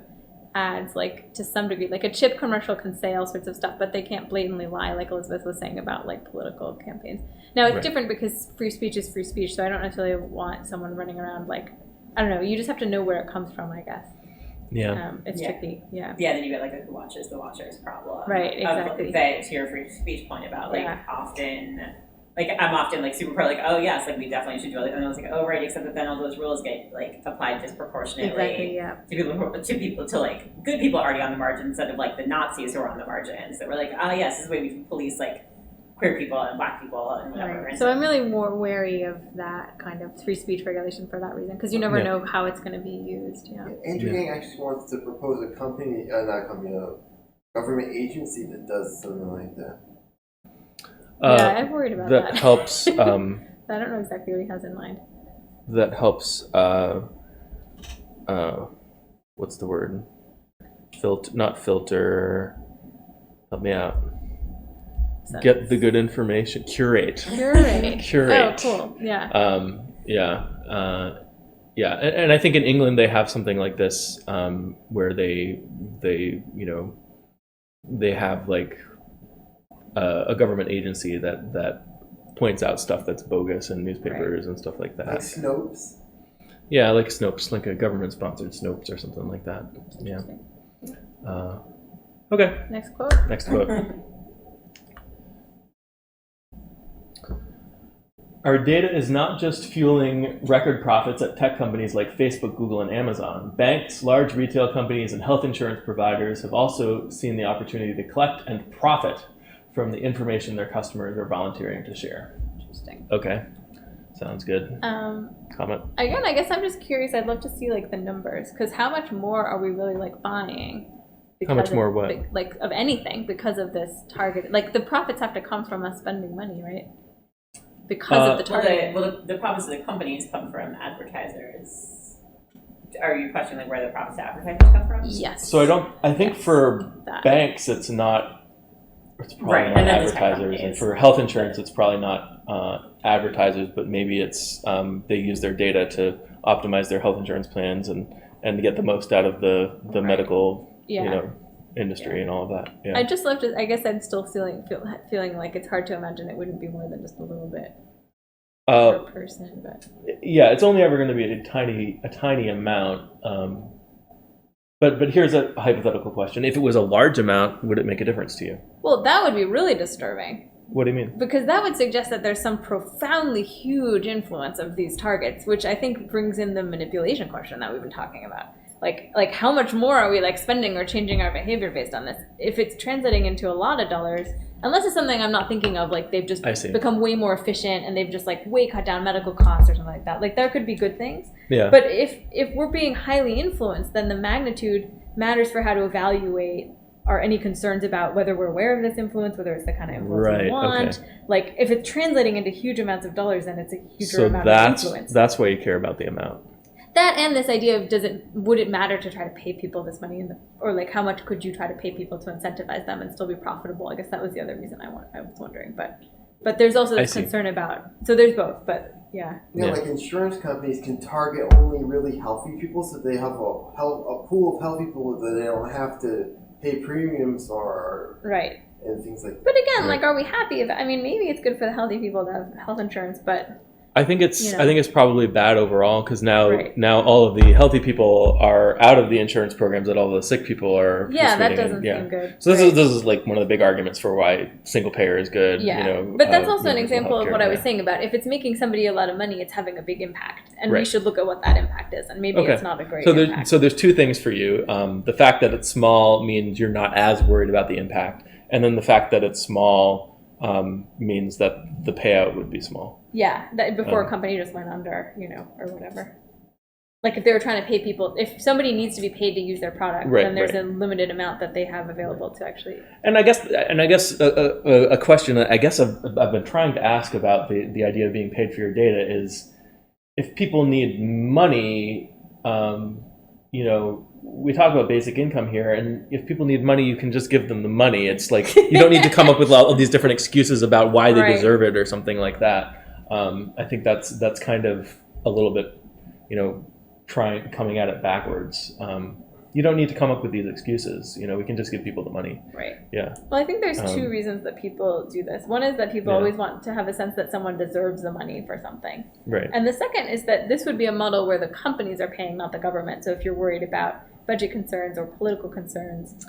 ads, like to some degree. Like a chip commercial can say all sorts of stuff, but they can't blatantly lie, like Elizabeth was saying about like political campaigns. Now it's different because free speech is free speech, so I don't necessarily want someone running around like, I don't know, you just have to know where it comes from, I guess. It's tricky. Then you get like a who watches the watchers problem. Right, exactly. That to your free speech point about like often. Like I'm often like super pro, like, oh yes, like we definitely should do it, and I was like, oh right, except that then all those rules get like applied disproportionately to people to like good people already on the margins instead of like the Nazis who are on the margins. That were like, oh yes, this is the way we can police like queer people and black people and whatever. Right. So I'm really more wary of that kind of free speech regulation for that reason, because you never know how it's going to be used. Andrew Yang actually wants to propose a government agency that does something like that. I'm worried about that. That helps. I don't know exactly what he has in mind. That helps. What's the word? Not filter. Help me out. Get the good information. Curate. Oh, cool. Yeah. And I think in England they have something like this, where they have like a government agency that points out stuff that's bogus in newspapers and stuff like that. Like Snopes? Yeah, like Snopes, like a government-sponsored Snopes or something like that. Yeah. Okay. Next quote. Our data is not just fueling record profits at tech companies like Facebook, Google, and Amazon. Banks, large retail companies, and health insurance providers have also seen the opportunity to collect and profit from the information their customers are volunteering to share. Interesting. Okay. Sounds good. Comment? Again, I guess I'm just curious. I'd love to see like the numbers, because how much more are we really like buying? How much more what? Like of anything because of this target. Like the profits have to come from us spending money, right? Because of the target. The profits of the companies come from advertisers. Are you questioning like where the profits of advertisers come from? Yes. So I think for banks it's probably Right, not and then the advertisers, and for health insurance it's probably not advertisers, but maybe it's they use their data to optimize their health insurance plans and to get the most out of the medical industry and all of that. Yeah. I just love to. I guess I'm still feeling like it's hard to imagine it wouldn't be more than just a little bit per person. But yeah, it's only ever going to be a tiny amount. But here's a hypothetical question: if it was a large amount, would it make a difference to you? Well, that would be really disturbing. What do you mean? Because that would suggest that there's some profoundly huge influence of these targets, which I think brings in the manipulation question that we've been talking about. Like how much more are we like spending or changing our behavior based on this? If it's translating into a lot of dollars, unless it's something I'm not thinking of, like they've just become way more efficient and they've just like way cut down medical costs or something like that. Like there could be good things. Yeah. But if we're being highly influenced, then the magnitude matters for how to evaluate are any concerns about whether we're aware of this influence, whether it's the kind of influence we want. Okay. Like if it's translating into huge amounts of dollars, then it's a huge amount of influence. So that's why you care about the amount. That and this idea of would it matter to try to pay people this money or like how much could you try to pay people to incentivize them and still be profitable? I guess that was the other reason I was wondering. But there's also this concern about, so there's both, but yeah. Like insurance companies can target only really healthy people, so they have a pool of healthy people that they don't have to pay premiums or and things like that. But again, like, are we happy? I mean, maybe it's good for the healthy people to have health insurance, but I think it's probably bad overall because now all of the healthy people are out of the insurance programs that all the sick people are. Yeah, that doesn't seem good. So this is like one of the big arguments for why single payer is good. Yeah, but that's also an example of what I was saying about if it's making somebody a lot of money, it's having a big impact, and we should look at what that impact is, and maybe it's not a great impact. So there's two things for you. The fact that it's small means you're not as worried about the impact, and then the fact that it's small means that the payout would be small. Yeah, that before a company just went under, or whatever. Like if they were trying to pay people, if somebody needs to be paid to use their product, then there's a limited amount that they have available to actually. And I guess a question I guess I've been trying to ask about the idea of being paid for your data is, if people need money, we talk about basic income here, and if people need money, you can just give them the money. It's like you don't need to come up with all of these different excuses about why they deserve it or something like that. I think that's kind of a little bit, coming at it backwards. You don't need to come up with these excuses. We can just give people the money. Right. Yeah. Well, I think there's two reasons that people do this. One is that people always want to have a sense that someone deserves the money for something. Right. And the second is that this would be a model where the companies are paying, not the government. So if you're worried about budget concerns or political concerns,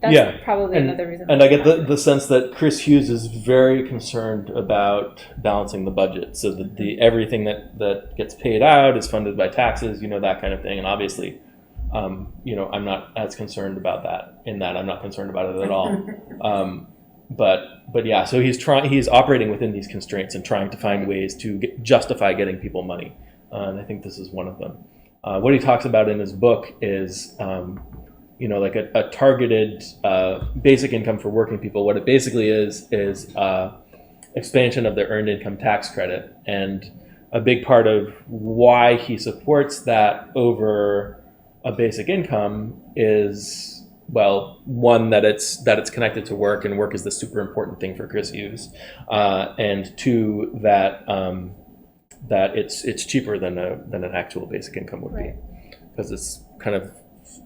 that's probably another reason. And I get the sense that Chris Hughes is very concerned about balancing the budget, so that everything that gets paid out is funded by taxes, that kind of thing. And obviously, I'm not as concerned about that. I'm not concerned about it at all. But yeah, so he's operating within these constraints and trying to find ways to justify getting people money. And I think this is one of them. What he talks about in his book is, like a targeted basic income for working people. What it basically is expansion of the earned income tax credit. And a big part of why he supports that over a basic income is, well, one, that it's connected to work, and work is the super important thing for Chris Hughes, and two, that it's cheaper than an actual basic income would be, because it's kind of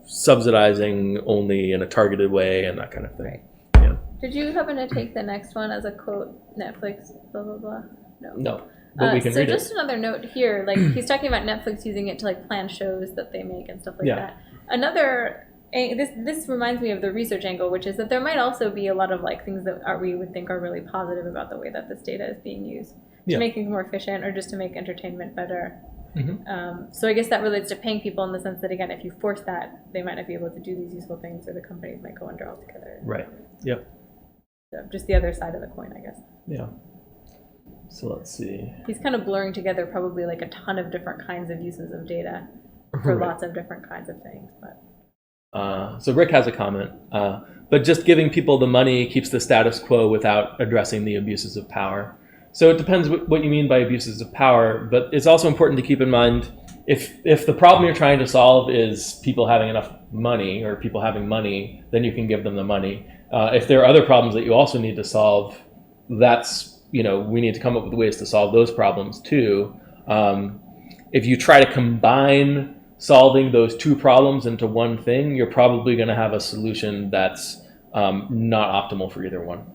subsidizing only in a targeted way and that kind of thing. Right. Yeah. Did you happen to take the next one as a quote? Netflix, blah blah blah. No. But we can read just it. another note here, like he's talking about Netflix using it to like plan shows that they make and stuff like that. Another, this reminds me of the research angle, which is that there might also be a lot of like things that we would think are really positive about the way that this data is being used to make things more efficient or just to make entertainment better. Mm-hmm. So I guess that relates to paying people in the sense that, again, if you force that, they might not be able to do these useful things, or the companies might go under altogether. Right. Yep. So just the other side of the coin, I guess. Yeah. So let's see. He's kind of blurring together probably like a ton of different kinds of uses of data for lots of different kinds of things. But So Rick has a comment, but just giving people the money keeps the status quo without addressing the abuses of power. So it depends what you mean by abuses of power, but it's also important to keep in mind if the problem you're trying to solve is people having enough money or people having money, then you can give them the money. If there are other problems that you also need to solve, that's, we need to come up with ways to solve those problems too. If you try to combine solving those two problems into one thing, you're probably going to have a solution that's not optimal for either one.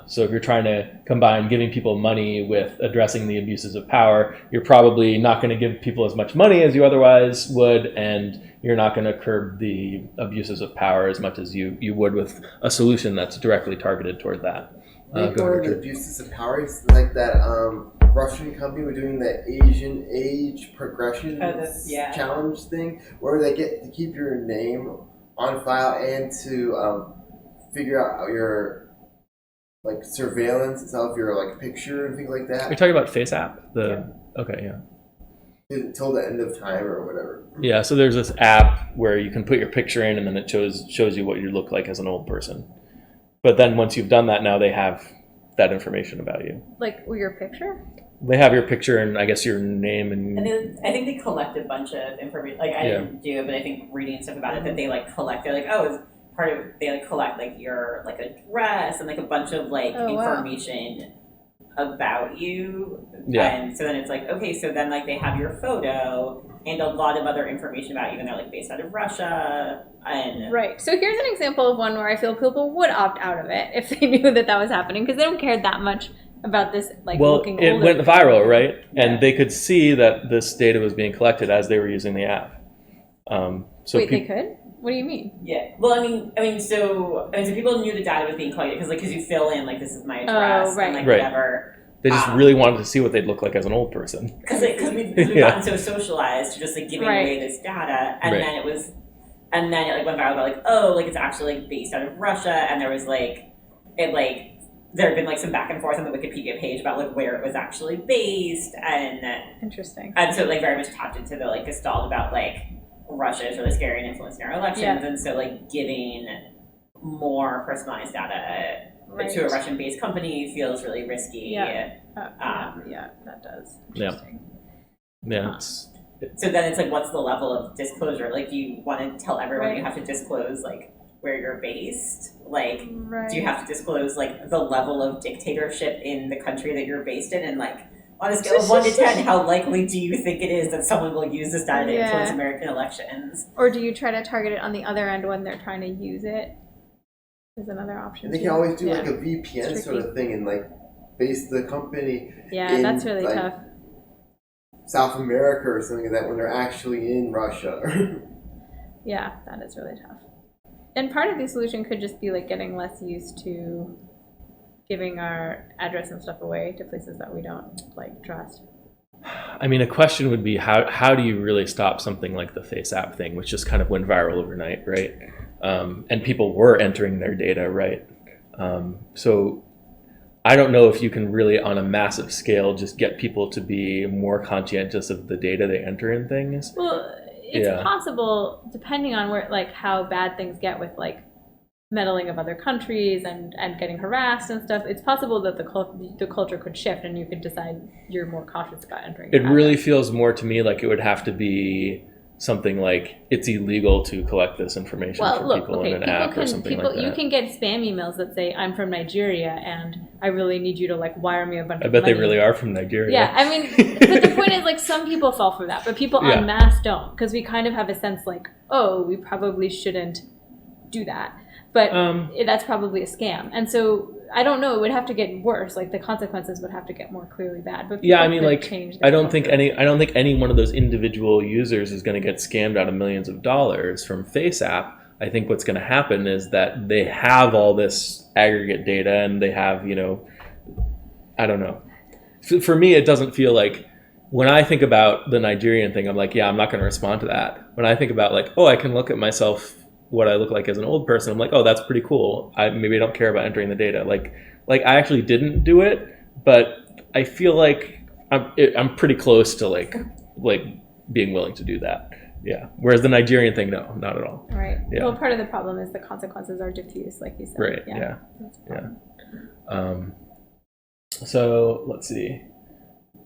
So if you're trying to combine giving people money with addressing the abuses of power, you're probably not going to give people as much money as you otherwise would, and you're not going to curb the abuses of power as much as you would with a solution that's directly targeted toward that. One of the abuses of power is like that Russian company were doing the Asian age progression challenge thing, where they get to keep your name on file and to figure out your surveillance itself, your picture and things like that. You're talking about FaceApp? Okay, yeah. Until the end of time or whatever. Yeah, so there's this app where you can put your picture in and then it shows you what you look like as an old person. But then once you've done that, now they have that information about you. Like your picture? They have your picture and I guess your name and. I think they collect a bunch of information. I didn't do it, but I think reading stuff about it that they collect. They're as part of they collect your address and a bunch of information about you. Yeah. And so then it's okay, so then they have your photo and a lot of other information about you, and they're based out of Russia. And right. So here's an example of one where I feel people would opt out of it if they knew that was happening, because they don't care that much about this looking older. It went viral, right? And they could see that this data was being collected as they were using the app. Wait, they could? What do you mean? Yeah. Well, so people knew the data was being collected because you fill in this is my address and whatever. They just really wanted to see what they'd look like as an old person. Because we've gotten so socialized to just giving away this data, and then it was, and then it went viral about it's actually based out of Russia, and there was there had been some back and forth on the Wikipedia page about where it was actually based, and interesting, and so very much tapped into the gestalt about Russia is really scary and influencing our elections, and so giving more personalized data to a Russian-based company feels really risky. Yeah, that does. Interesting. Yeah. So then it's what's the level of disclosure? Do you want to tell everyone you have to disclose where you're based? Do you have to disclose the level of dictatorship in the country that you're based in? And on a scale of 1 to 10, how likely do you think it is that someone will use this data to influence American elections? Or do you try to target it on the other end when they're trying to use it? Is another option. And they can always do a VPN sort of thing and base the company. Yeah, that's really tough. South America or something like that when they're actually in Russia. Yeah, that is really tough. And part of the solution could just be getting less used to giving our address and stuff away to places that we don't trust. A question would be how do you really stop something like the FaceApp thing, which just kind of went viral overnight, right? And people were entering their data, right? So I don't know if you can really, on a massive scale, just get people to be more conscientious of the data they enter in things. Well, it's possible, depending on where, how bad things get with meddling of other countries and getting harassed and stuff. It's possible that the culture could shift and you could decide you're more cautious about entering. It really feels more to me like it would have to be something it's illegal to collect this information from people in an app or something like that. You can get spam emails that say, I'm from Nigeria and I really need you to wire me a bunch of money. I bet they really are from Nigeria. Yeah, but the point is some people fall for that, but people en masse don't, because we kind of have a sense we probably shouldn't do that. But that's probably a scam. And so I don't know, it would have to get worse. The consequences would have to get more clearly bad. But I don't think any one of those individual users is going to get scammed out of millions of dollars from FaceApp. I think what's going to happen is that they have all this aggregate data and they have, I don't know. For me, it doesn't feel when I think about the Nigerian thing, I'm I'm not going to respond to that. When I think about I can look at myself, what I look like as an old person, I'm oh, that's pretty cool. Maybe I don't care about entering the data. I actually didn't do it, but I feel I'm pretty close to being willing to do that. Yeah. Whereas the Nigerian thing, no, not at all. Right. Yeah. Well, part of the problem is the consequences are diffuse, like you said. Right. Yeah. That's a Yeah. problem. So let's see.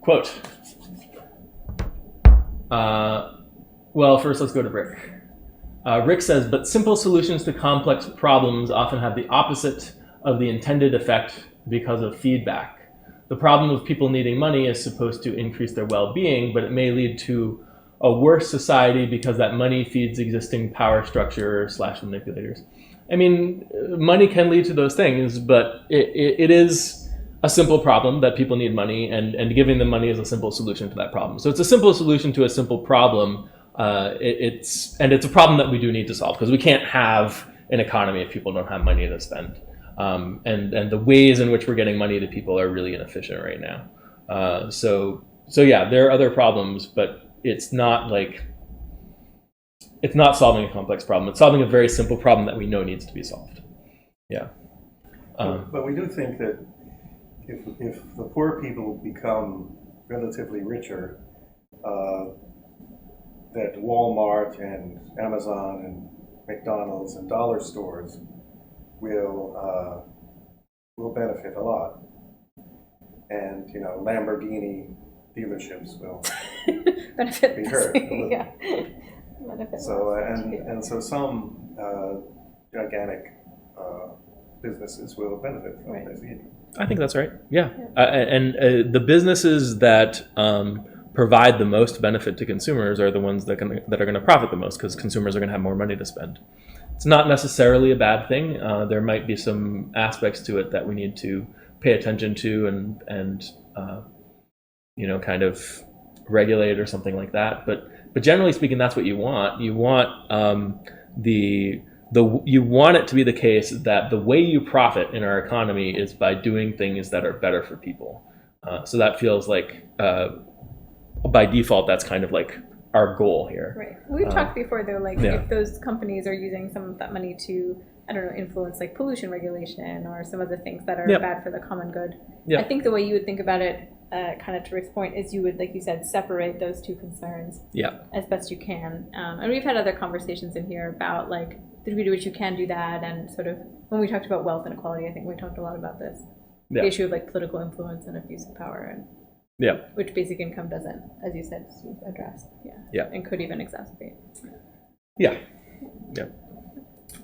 Quote. Well, first let's go to Rick. Rick says, but simple solutions to complex problems often have the opposite of the intended effect because of feedback. The problem of people needing money is supposed to increase their well-being, but it may lead to a worse society because that money feeds existing power structure / manipulators. I mean, money can lead to those things, but it is a simple problem that people need money, and giving them money is a simple solution to that problem. So it's a simple solution to a simple problem. It's a problem that we do need to solve, because we can't have an economy if people don't have money to spend. And the ways in which we're getting money to people are really inefficient right now. So yeah, there are other problems, but it's not solving a complex problem. It's solving a very simple problem that we know needs to be solved. Yeah. But we do think that if the poor people become relatively richer, that Walmart and Amazon and McDonald's and dollar stores will benefit a lot, and Lamborghini dealerships will Benefit. be hurt. Yeah. Benefit. So and so some gigantic businesses will benefit from this either. I think that's right. Yeah. And the businesses that provide the most benefit to consumers are the ones that are going to profit the most, because consumers are going to have more money to spend. It's not necessarily a bad thing. There might be some aspects to it that we need to pay attention to and kind of regulate or something like that. But generally speaking, that's what you want. You want you want it to be the case that the way you profit in our economy is by doing things that are better for people. So that feels like by default, that's kind of like our goal here. Right. We've talked before, though, if those companies are using some of that money to, influence like pollution regulation or some of the things that are bad for the common good. I think the way you would think about it, kind of to Rick's point, is you would, like you said, separate those two concerns as best you can. And we've had other conversations in here about the degree to which you can do that, and sort of when we talked about wealth inequality, I think we talked a lot about this. The issue of political influence and abuse of power, and which basic income doesn't, as you said, address. And could even exacerbate.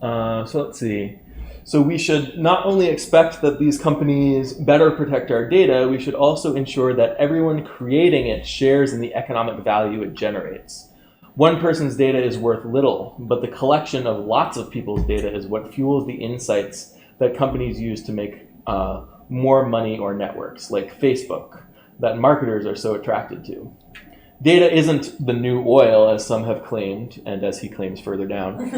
So let's see. So we should not only expect that these companies better protect our data, we should also ensure that everyone creating it shares in the economic value it generates. One person's data is worth little, but the collection of lots of people's data is what fuels the insights that companies use to make more money or networks, like Facebook, that marketers are so attracted to. Data isn't the new oil, as some have claimed, and as he claims further down.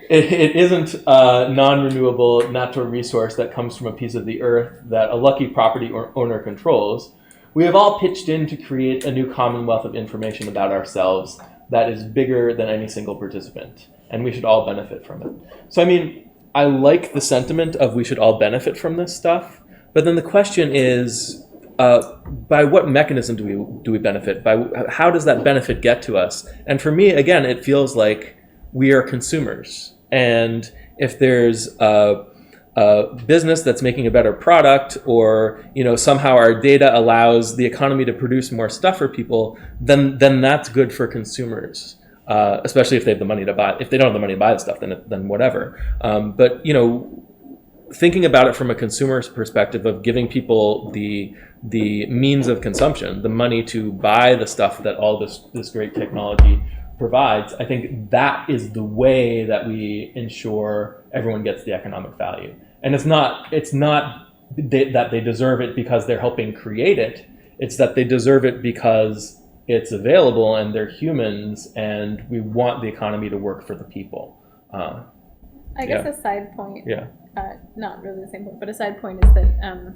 It isn't a non-renewable natural resource that comes from a piece of the earth that a lucky property owner controls. We have all pitched in to create a new commonwealth of information about ourselves that is bigger than any single participant, and we should all benefit from it. So, I like the sentiment of we should all benefit from this stuff, but then the question is, by what mechanism do we benefit? How does that benefit get to us? And for me, again, it feels like we are consumers. And if there's a business that's making a better product, or somehow our data allows the economy to produce more stuff for people, then that's good for consumers. Especially if they have the money to buy. If they don't have the money to buy the stuff, then whatever. But thinking about it from a consumer's perspective of giving people the means of consumption, the money to buy the stuff that all this great technology provides, I think that is the way that we ensure everyone gets the economic value. And it's not that they deserve it because they're helping create it. It's that they deserve it because it's available and they're humans, and we want the economy to work for the people. I guess a side point, Yeah. Not really the same point, but a side point is that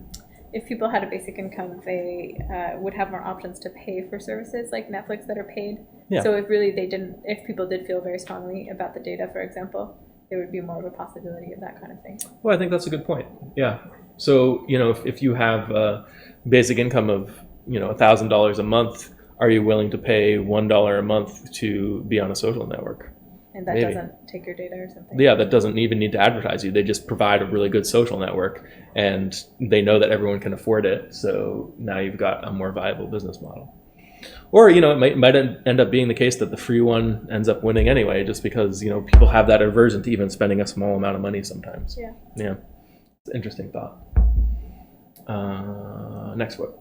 if people had a basic income, they would have more options to pay for services like Netflix that are paid. Yeah. So if people did feel very strongly about the data, for example, there would be more of a possibility of that kind of thing. Well, I think that's a good point. Yeah. So, if you have a basic income of, $1,000 a month, are you willing to pay $1 a month to be on a social network? And that Maybe. doesn't take your data or something. Yeah, that doesn't even need to advertise you. They just provide a really good social network, and they know that everyone can afford it. So now you've got a more viable business model. Or, it might end up being the case that the free one ends up winning anyway, just because, people have that aversion to even spending a small amount of money sometimes. Yeah. Yeah. It's an interesting thought. Next quote.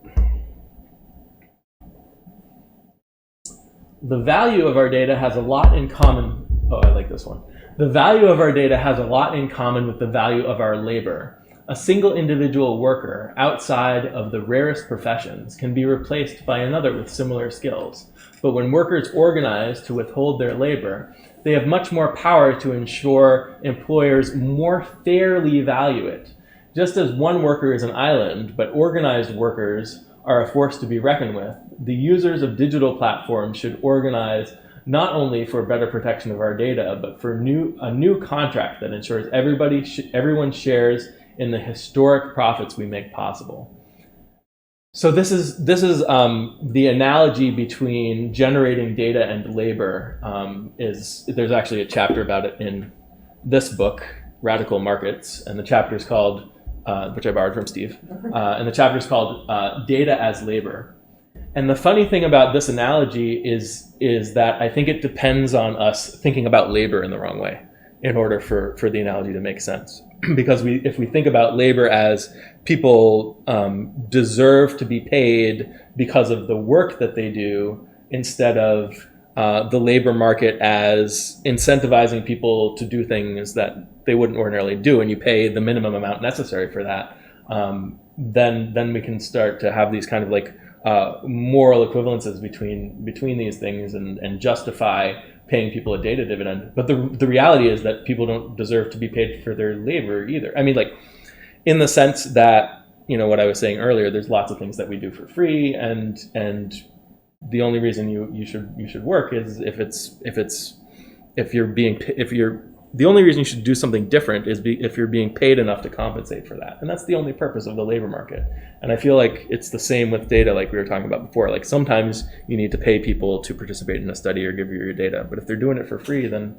The value of our data has a lot in common. Oh, I like this one. The value of our data has a lot in common with the value of our labor. A single individual worker outside of the rarest professions can be replaced by another with similar skills. But when workers organize to withhold their labor, they have much more power to ensure employers more fairly value it. Just as one worker is an island, but organized workers are a force to be reckoned with, the users of digital platforms should organize not only for better protection of our data, but for a new contract that ensures everyone shares in the historic profits we make possible. So this is the analogy between generating data and labor. There's actually a chapter about it in this book, Radical Markets, and the chapter is called, which I borrowed from Steve, and the chapter is called Data as Labor. And the funny thing about this analogy is that I think it depends on us thinking about labor in the wrong way in order for the analogy to make sense. Because if we think about labor as people deserve to be paid because of the work that they do, instead of the labor market as incentivizing people to do things that they wouldn't ordinarily do, and you pay the minimum amount necessary for that, then we can start to have these kind of like moral equivalences between these things and justify paying people a data dividend. But the reality is that people don't deserve to be paid for their labor either. I mean, like, in the sense that, what I was saying earlier, there's lots of things that we do for free, and the only reason you should work is the only reason you should do something different is if you're being paid enough to compensate for that. And that's the only purpose of the labor market. And I feel like it's the same with data, like we were talking about before. Like, sometimes you need to pay people to participate in a study or give you your data. But if they're doing it for free, then,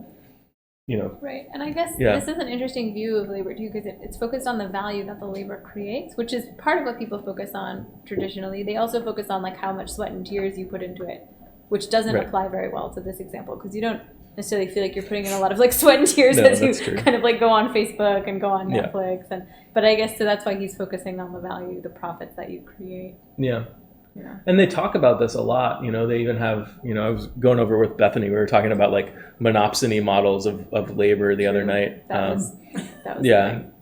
Right. And I guess this is an interesting view of labor too, because it's focused on the value that the labor creates, which is part of what people focus on traditionally. They also focus on like how much sweat and tears you put into it, which doesn't apply very well to this example, because you don't necessarily feel like you're putting in a lot of like sweat and tears as you kind of like go on Facebook and go on Netflix. But I guess so that's why he's focusing on the value, the profits that you create. Yeah. And they talk about this a lot. They even have, I was going over with Bethany, we were talking about like monopsony models of labor the other night. That was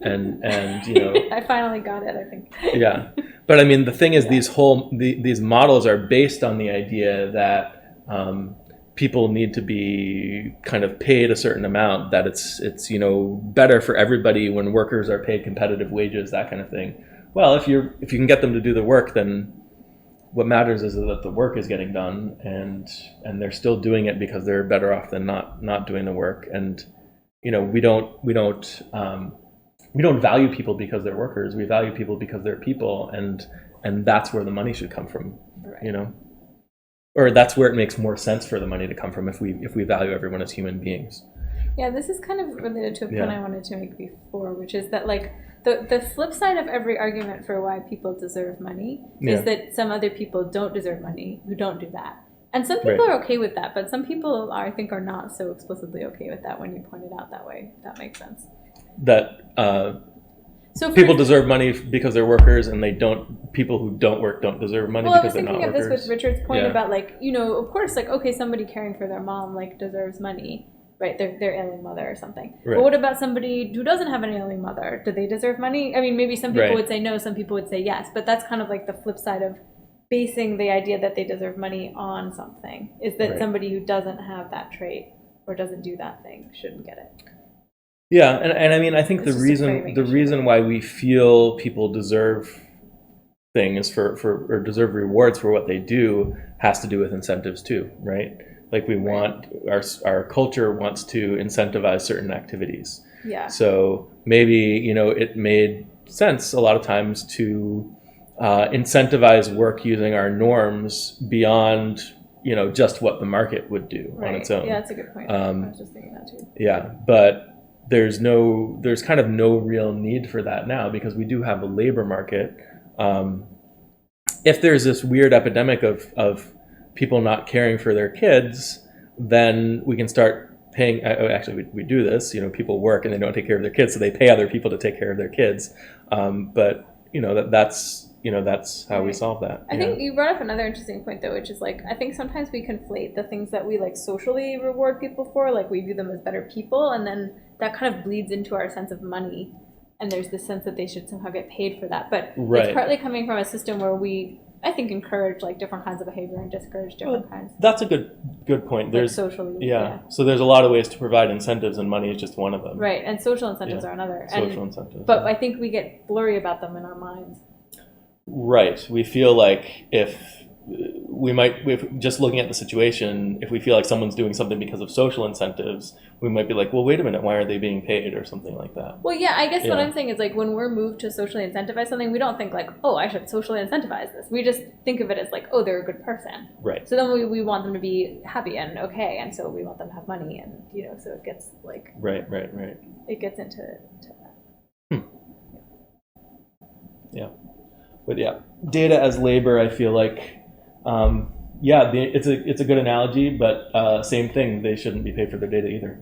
and I finally got it, I think. Yeah. But I mean, the thing is, these models are based on the idea that people need to be kind of paid a certain amount, that it's better for everybody when workers are paid competitive wages, that kind of thing. Well, if you can get them to do the work, then what matters is that the work is getting done, and they're still doing it because they're better off than not doing the work. And we don't value people because they're workers. We value people because they're people, and that's where the money should come from. Right. Or that's where it makes more sense for the money to come from, if we value everyone as human beings. Yeah, this is kind of related to a point I wanted to make before, which is that like the flip side of every argument for why people deserve money is that some other people don't deserve money who don't do that. And some people are okay with that, but some people I think are not so explicitly okay with that when you point it out that way, if that makes sense. That so people deserve money because they're workers, and people who don't work don't deserve money because they're not workers. Well, I was thinking of this with Richard's point about like, of course, like, okay, somebody caring for their mom like deserves money. Right, their ailing mother or something. Right. But what about somebody who doesn't have an ailing mother? Do they deserve money? I mean, maybe some people would say no, some people would say yes. But that's kind of like the flip side of basing the idea that they deserve money on something, is that somebody who doesn't have that trait or doesn't do that thing shouldn't get it. Yeah, and I mean, I think the reason why we feel people deserve things or deserve rewards for what they do has to do with incentives too, right? Like we want, our culture wants to incentivize certain activities. Yeah. So maybe, it made sense a lot of times to incentivize work using our norms beyond, just what the market would do on its own. Yeah, that's a good point. I was just thinking that too. Yeah, but there's kind of no real need for that now because we do have a labor market. If there's this weird epidemic of people not caring for their kids, then we can start paying. Actually, we do this. People work and they don't take care of their kids, so they pay other people to take care of their kids. But that's how we solve that. I think you brought up another interesting point though, which is like I think sometimes we conflate the things that we like socially reward people for, like we view them as better people, and then that kind of bleeds into our sense of money. And there's this sense that they should somehow get paid for that. But it's partly coming from a system where we, I think, encourage like different kinds of behavior and discourage different kinds. That's a good point. There's socially. So there's a lot of ways to provide incentives, and money is just one of them. Right, and social incentives are another. Incentives. But I think we get blurry about them in our minds. Right. We feel like if just looking at the situation, if we feel like someone's doing something because of social incentives, we might be like, well, wait a minute, why aren't they being paid or something like that? Well, yeah, I guess what I'm saying is like when we're moved to socially incentivize something, we don't think like, oh, I should socially incentivize this. We just think of it as like, oh, they're a good person. Right. So then we want them to be happy and okay, and so we want them to have money, and so it gets like Right. It gets into that. Yeah. But yeah, data as labor, I feel like, it's a good analogy, but same thing. They shouldn't be paid for their data either.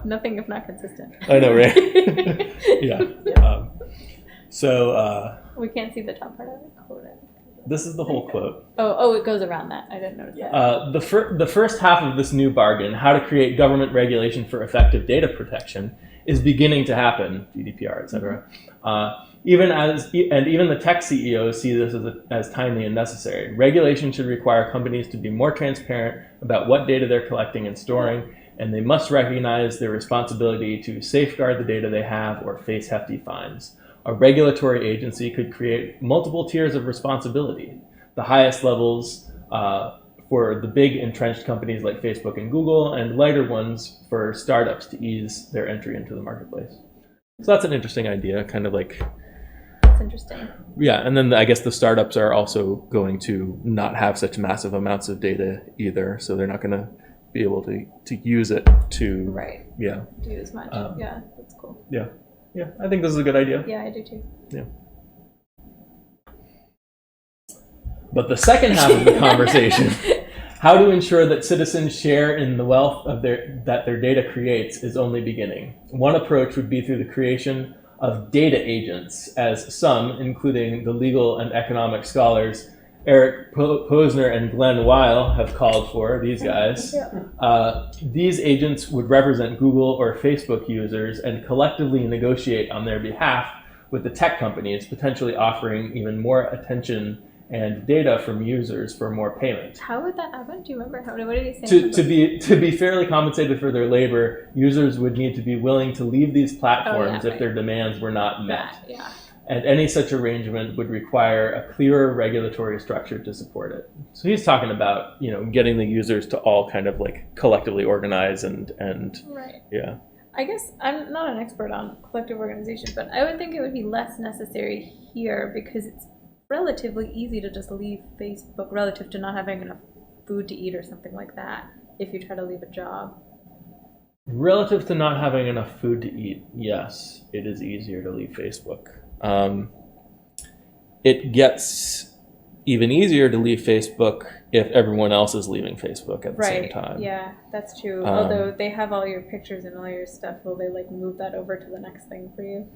Nothing if not consistent. I know, right? Yeah. We can't see the top part of it. This is the whole quote. Oh, it goes around that. I didn't notice that. The first half of this new bargain, how to create government regulation for effective data protection, is beginning to happen. GDPR, etc. Even the tech CEOs see this as timely and necessary. Regulation should require companies to be more transparent about what data they're collecting and storing, and they must recognize their responsibility to safeguard the data they have or face hefty fines. A regulatory agency could create multiple tiers of responsibility. The highest levels for the big entrenched companies like Facebook and Google, and lighter ones for startups to ease their entry into the marketplace. So that's an interesting idea, kind of like... That's interesting. Yeah, and then I guess the startups are also going to not have such massive amounts of data either, so they're not going to be able to use it to... Right. Yeah. Do as much. Yeah, that's cool. Yeah. Yeah, I think this is a good idea. Yeah, I do too. Yeah. But the second half of the conversation, how to ensure that citizens share in the wealth that their data creates, is only beginning. One approach would be through the creation of data agents, as some, including the legal and economic scholars Eric Posner and Glenn Weil have called for, these guys. These agents would represent Google or Facebook users and collectively negotiate on their behalf with the tech companies, potentially offering even more attention and data from users for more payment. How would that happen? Do you remember? What did he say? To be fairly compensated for their labor, users would need to be willing to leave these platforms if their demands were not met. Yeah. And any such arrangement would require a clearer regulatory structure to support it. So he's talking about, getting the users to all kind of like collectively organize and right. Yeah. I guess I'm not an expert on collective organization, but I would think it would be less necessary here because it's relatively easy to just leave Facebook relative to not having enough food to eat or something like that if you try to leave a job. Relative to not having enough food to eat, yes, it is easier to leave Facebook. It gets even easier to leave Facebook if everyone else is leaving Facebook at the same time. Yeah, that's true. Although they have all your pictures and all your stuff, will they like move that over to the next thing for you?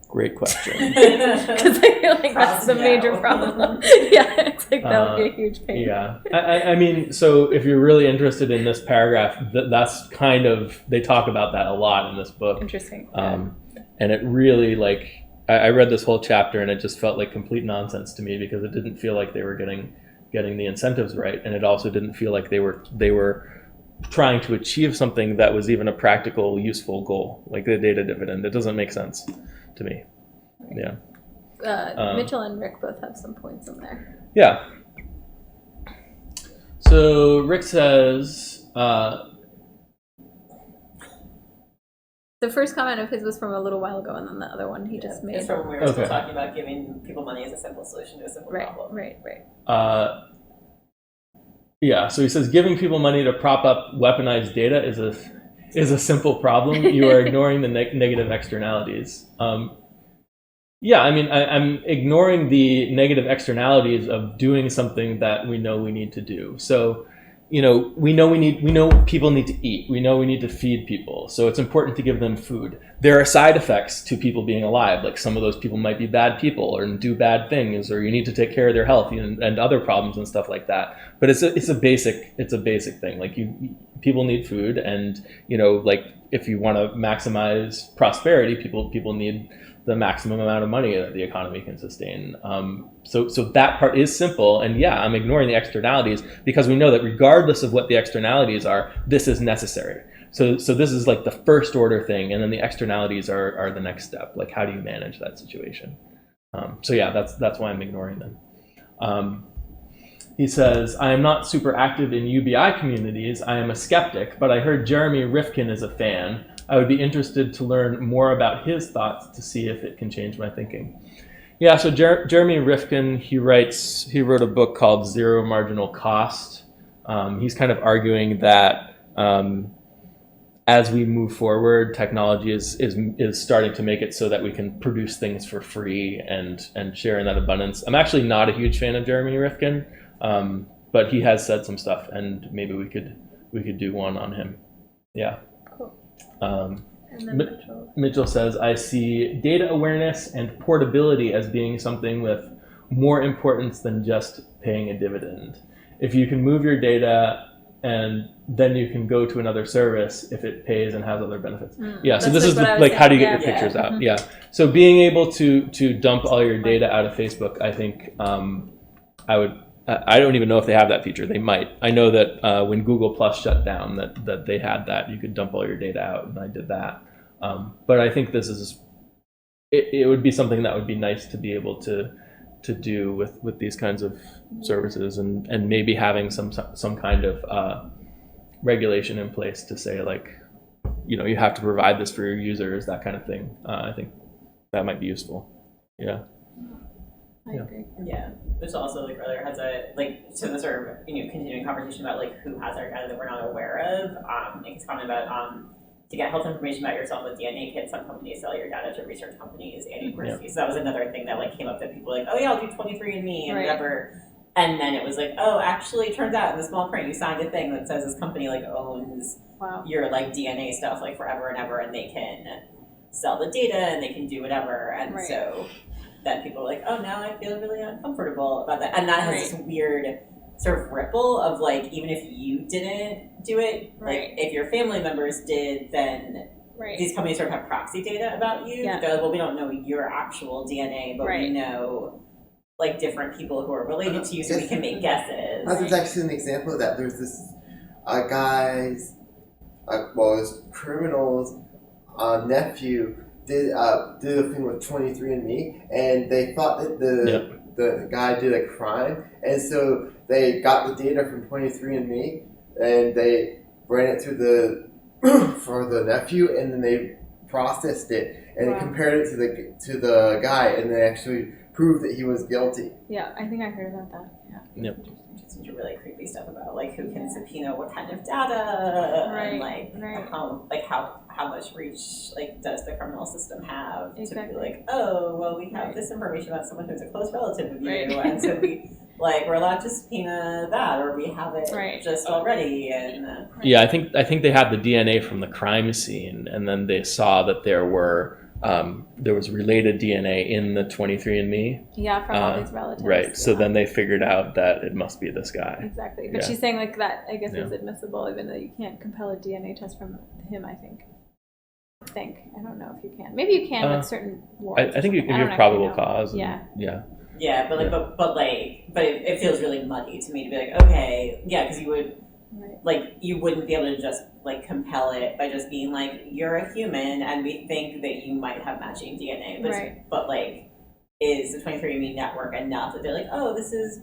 Great question. Because I feel like that's the major problem. Yeah, it's like that would be a huge pain. Yeah, I mean, so if you're really interested in this paragraph, that's kind of, they talk about that a lot in this book. Interesting. And it really I read this whole chapter and it just felt like complete nonsense to me because it didn't feel like they were getting the incentives right, and it also didn't feel like they were trying to achieve something that was even a practical, useful goal, like the data dividend. It doesn't make sense to me. Yeah. Mitchell and Rick both have some points in there. Yeah. So Rick says. The first comment of his was from a little while ago, and then the other one he just made. It's from when we were still Okay. talking about giving people money as a simple solution to a simple problem. Right. Yeah, so he says giving people money to prop up weaponized data is a simple problem. You are ignoring the negative externalities. Yeah, I mean, I'm ignoring the negative externalities of doing something that we know we need to do. So, we know people need to eat. We know we need to feed people. So it's important to give them food. There are side effects to people being alive. Like some of those people might be bad people or do bad things, or you need to take care of their health and other problems and stuff like that. But it's a basic thing. Like people need food, and like if you want to maximize prosperity, people need the maximum amount of money that the economy can sustain. So that part is simple, and yeah, I'm ignoring the externalities because we know that regardless of what the externalities are, this is necessary. So this is like the first order thing, and then the externalities are the next step. Like how do you manage that situation? So yeah, that's why I'm ignoring them. He says, I am not super active in UBI communities. I am a skeptic, but I heard Jeremy Rifkin is a fan. I would be interested to learn more about his thoughts to see if it can change my thinking. Yeah, so Jeremy Rifkin, he wrote a book called Zero Marginal Cost. He's kind of arguing that as we move forward, technology is starting to make it so that we can produce things for free and share in that abundance. I'm actually not a huge fan of Jeremy Rifkin, but he has said some stuff, and maybe we could do one on him. Yeah. And then Mitchell says, I see data awareness and portability as being something with more importance than just paying a dividend. If you can move your data and then you can go to another service if it pays and has other benefits. Yeah, so this is how do you get your pictures out? Yeah. So being able to dump all your data out of Facebook, I think I don't even know if they have that feature. They might. I know that when Google Plus shut down, that they had that. You could dump all your data out, and I did that. But I think this is it would be something that would be nice to be able to do with these kinds of services, and maybe having some kind of regulation in place to say, like, you have to provide this for your users, that kind of thing. I think that might be useful. Yeah. I agree. Yeah, which also like earlier has a to the sort of continuing conversation about like who has our data that we're not aware of. Like his comment about to get health information about yourself with DNA kits, some companies sell your data to research companies and universities. So that was another thing that like came up that people were like, oh yeah, I'll do 23andMe and whatever. And then it was like, oh, actually, it turns out in the small print you signed a thing that says this company like owns your like DNA stuff like forever and ever, and they can sell the data and they can do whatever. And so then people are like, oh, now I feel really uncomfortable about that. And that has this weird sort of ripple of like, even if you didn't do it, like if your family members did, then these companies sort of have proxy data about you. They're like, well, we don't know your actual DNA, but we know like different people who are related to you, so we can make guesses. That's actually an example of that. There's this his criminal's nephew did a thing with 23andMe, and they thought that the guy did a crime, and so they got the data from 23andMe, and they ran it through for the nephew, and then they processed it and they compared it to the guy, and they actually proved that he was guilty. Yeah, I think I heard about that. Yeah. Yep. Just really creepy stuff about like who can subpoena what kind of data, and how much reach like does the criminal system have to be like, oh well, we have this information about someone who's a close relative of you, and so we're allowed to subpoena that, or we have it just already. And yeah, I think they had the DNA from the crime scene, and then they saw that there was related DNA in the 23andMe. Yeah, from all these relatives. Right. Yeah. So then they figured out that it must be this guy. Exactly. But she's saying like that, I guess, is admissible, even though you can't compel a DNA test from him, I think. I don't know if you can. Maybe you can with certain warrants. I think if you have probable cause. Yeah. Yeah, but it feels really muddy to me to be like, okay, yeah, because you would. Like, you wouldn't be able to just, like, compel it by just being like, you're a human, and we think that you might have matching DNA. But like, is the 23andMe network enough that they're like, oh, this is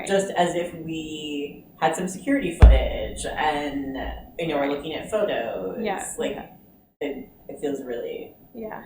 just as if we had some security footage and, we're looking at photos. Yeah. Like, it feels really Yeah.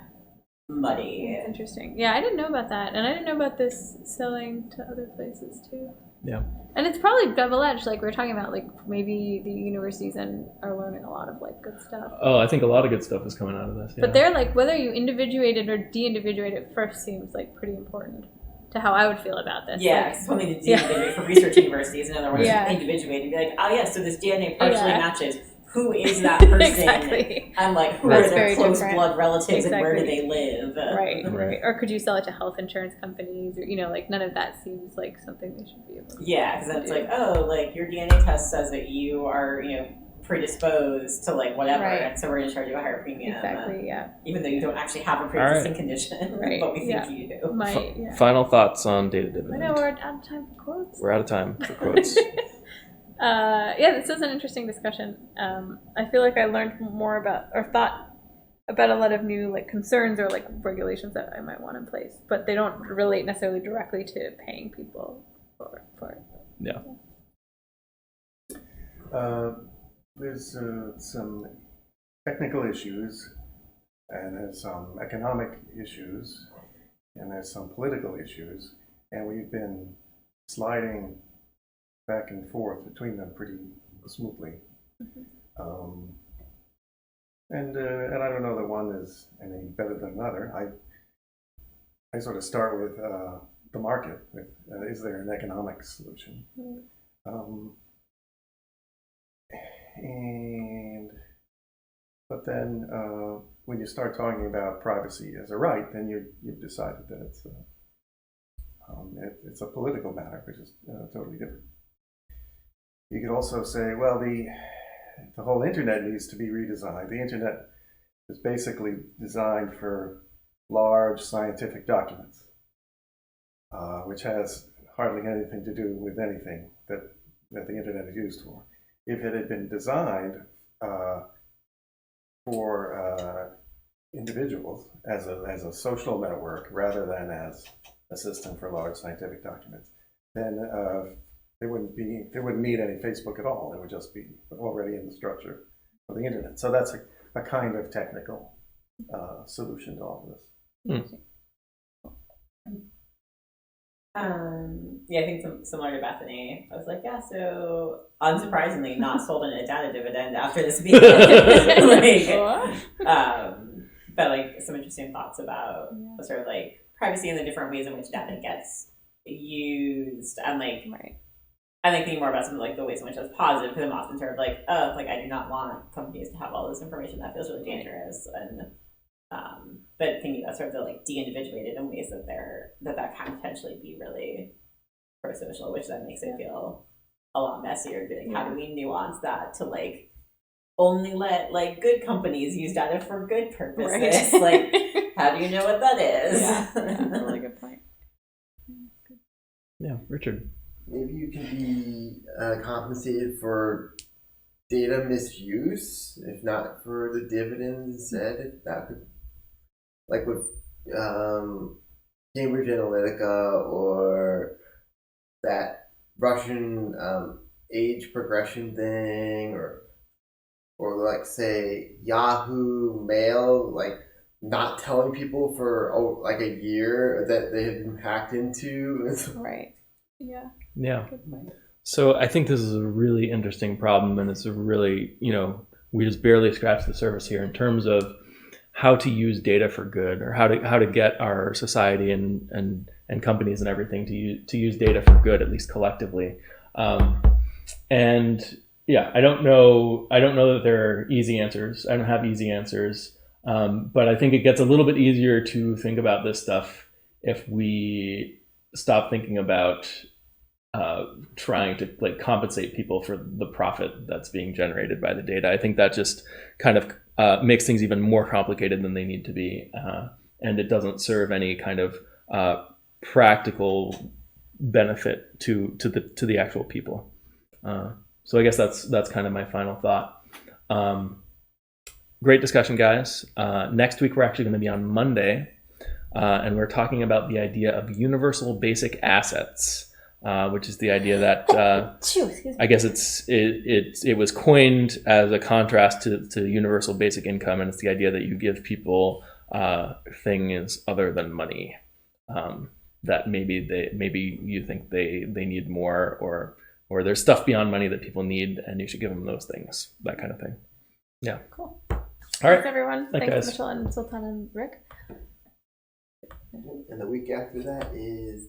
muddy. That's interesting. Yeah, I didn't know about that. And I didn't know about this selling to other places too. Yeah. And it's probably double-edged, like we were talking about, like maybe the universities are learning a lot of like good stuff. Oh, I think a lot of good stuff is coming out of this. Yeah. But they're like, whether you individuate it or de-individuate it first seems like pretty important to how I would feel about this. Yeah, Like, it's something to do for research universities. In other words, Yeah. individuate and be like, oh yeah, so this DNA partially Yeah. matches. Who is that person? Exactly. And like, who That's are their very close different. blood relatives and where do Exactly. they live? Right. Or could you sell it to health insurance companies? Or, like none of that seems like something they should be able to Yeah, because then it's do. like, oh, like your DNA test says that you are, predisposed to like whatever, Right. and so we're going to charge you a higher premium. Exactly, yeah. Even though you don't actually have a pre-existing right. condition, Right, but we think yeah. you do. Yeah. Final thoughts on data I dividend. know we're out of time for quotes. We're out of time for quotes. Yeah, this was an interesting discussion. I feel like I learned more about, or thought about a lot of new like concerns or like regulations that I might want in place, but they don't relate necessarily directly to paying people for it. Yeah. There's some technical issues, and there's some economic issues, and there's some political issues, and we've been sliding back and forth between them pretty smoothly. And I don't know that one is any better than another. I sort of start with the market. With, is there an economic solution? But then when you start talking about privacy as a right, then you've decided that it's a political matter, which is totally different. You could also say, well, the whole internet needs to be redesigned. The internet is basically designed for large scientific documents, which has hardly anything to do with anything that the internet is used for. If it had been designed for individuals as a social network rather than as a system for large scientific documents, then there wouldn't need any Facebook at all. It would just be already in the structure of the internet. So that's a kind of technical solution to all of this. Yeah, I think similar to Bethany, I was like, yeah, so unsurprisingly, not sold in a data dividend after this meeting. But like some interesting thoughts about sort of like privacy and the different ways in which data gets used, and like I think thinking more about some of like the ways in which that's positive, because I'm often sort of like, oh, like I do not want companies to have all this information. That feels really dangerous, and but thinking about sort of the like de-individuated in ways that can potentially be really pro-social, which then makes it feel a lot messier. Like, how do we nuance that to like only let like good companies use data for good purposes? Right. Like, how do you know what that is? Yeah, that's a really good point. Yeah, Richard. Maybe you can be compensated for data misuse, if not for the dividends instead. If that could, like with Cambridge Analytica or that Russian age progression thing, or like say Yahoo Mail, like not telling people for like a year that they had been hacked into. Right. Yeah. Yeah. So I think this is a really interesting problem, and it's a really, we just barely scratched the surface here in terms of how to use data for good, or how to get our society and companies and everything to use data for good, at least collectively. And yeah, I don't know that there are easy answers. I don't have easy answers, but I think it gets a little bit easier to think about this stuff if we stop thinking about trying to like compensate people for the profit that's being generated by the data. I think that just kind of makes things even more complicated than they need to be, and it doesn't serve any kind of practical benefit to the actual people. So I guess that's kind of my final thought. Great discussion, guys. Next week we're actually going to be on Monday, and we're talking about the idea of universal basic assets. which is the idea that Excuse me. I guess it was coined as a contrast to universal basic income, and it's the idea that you give people things other than money, that maybe you think they need more, or there's stuff beyond money that people need, and you should give them those things, that kind of thing. Yeah. Cool. All right. Thanks, everyone. Thanks, Thanks, guys. Michelle and Sultan and Rick. And the week after that is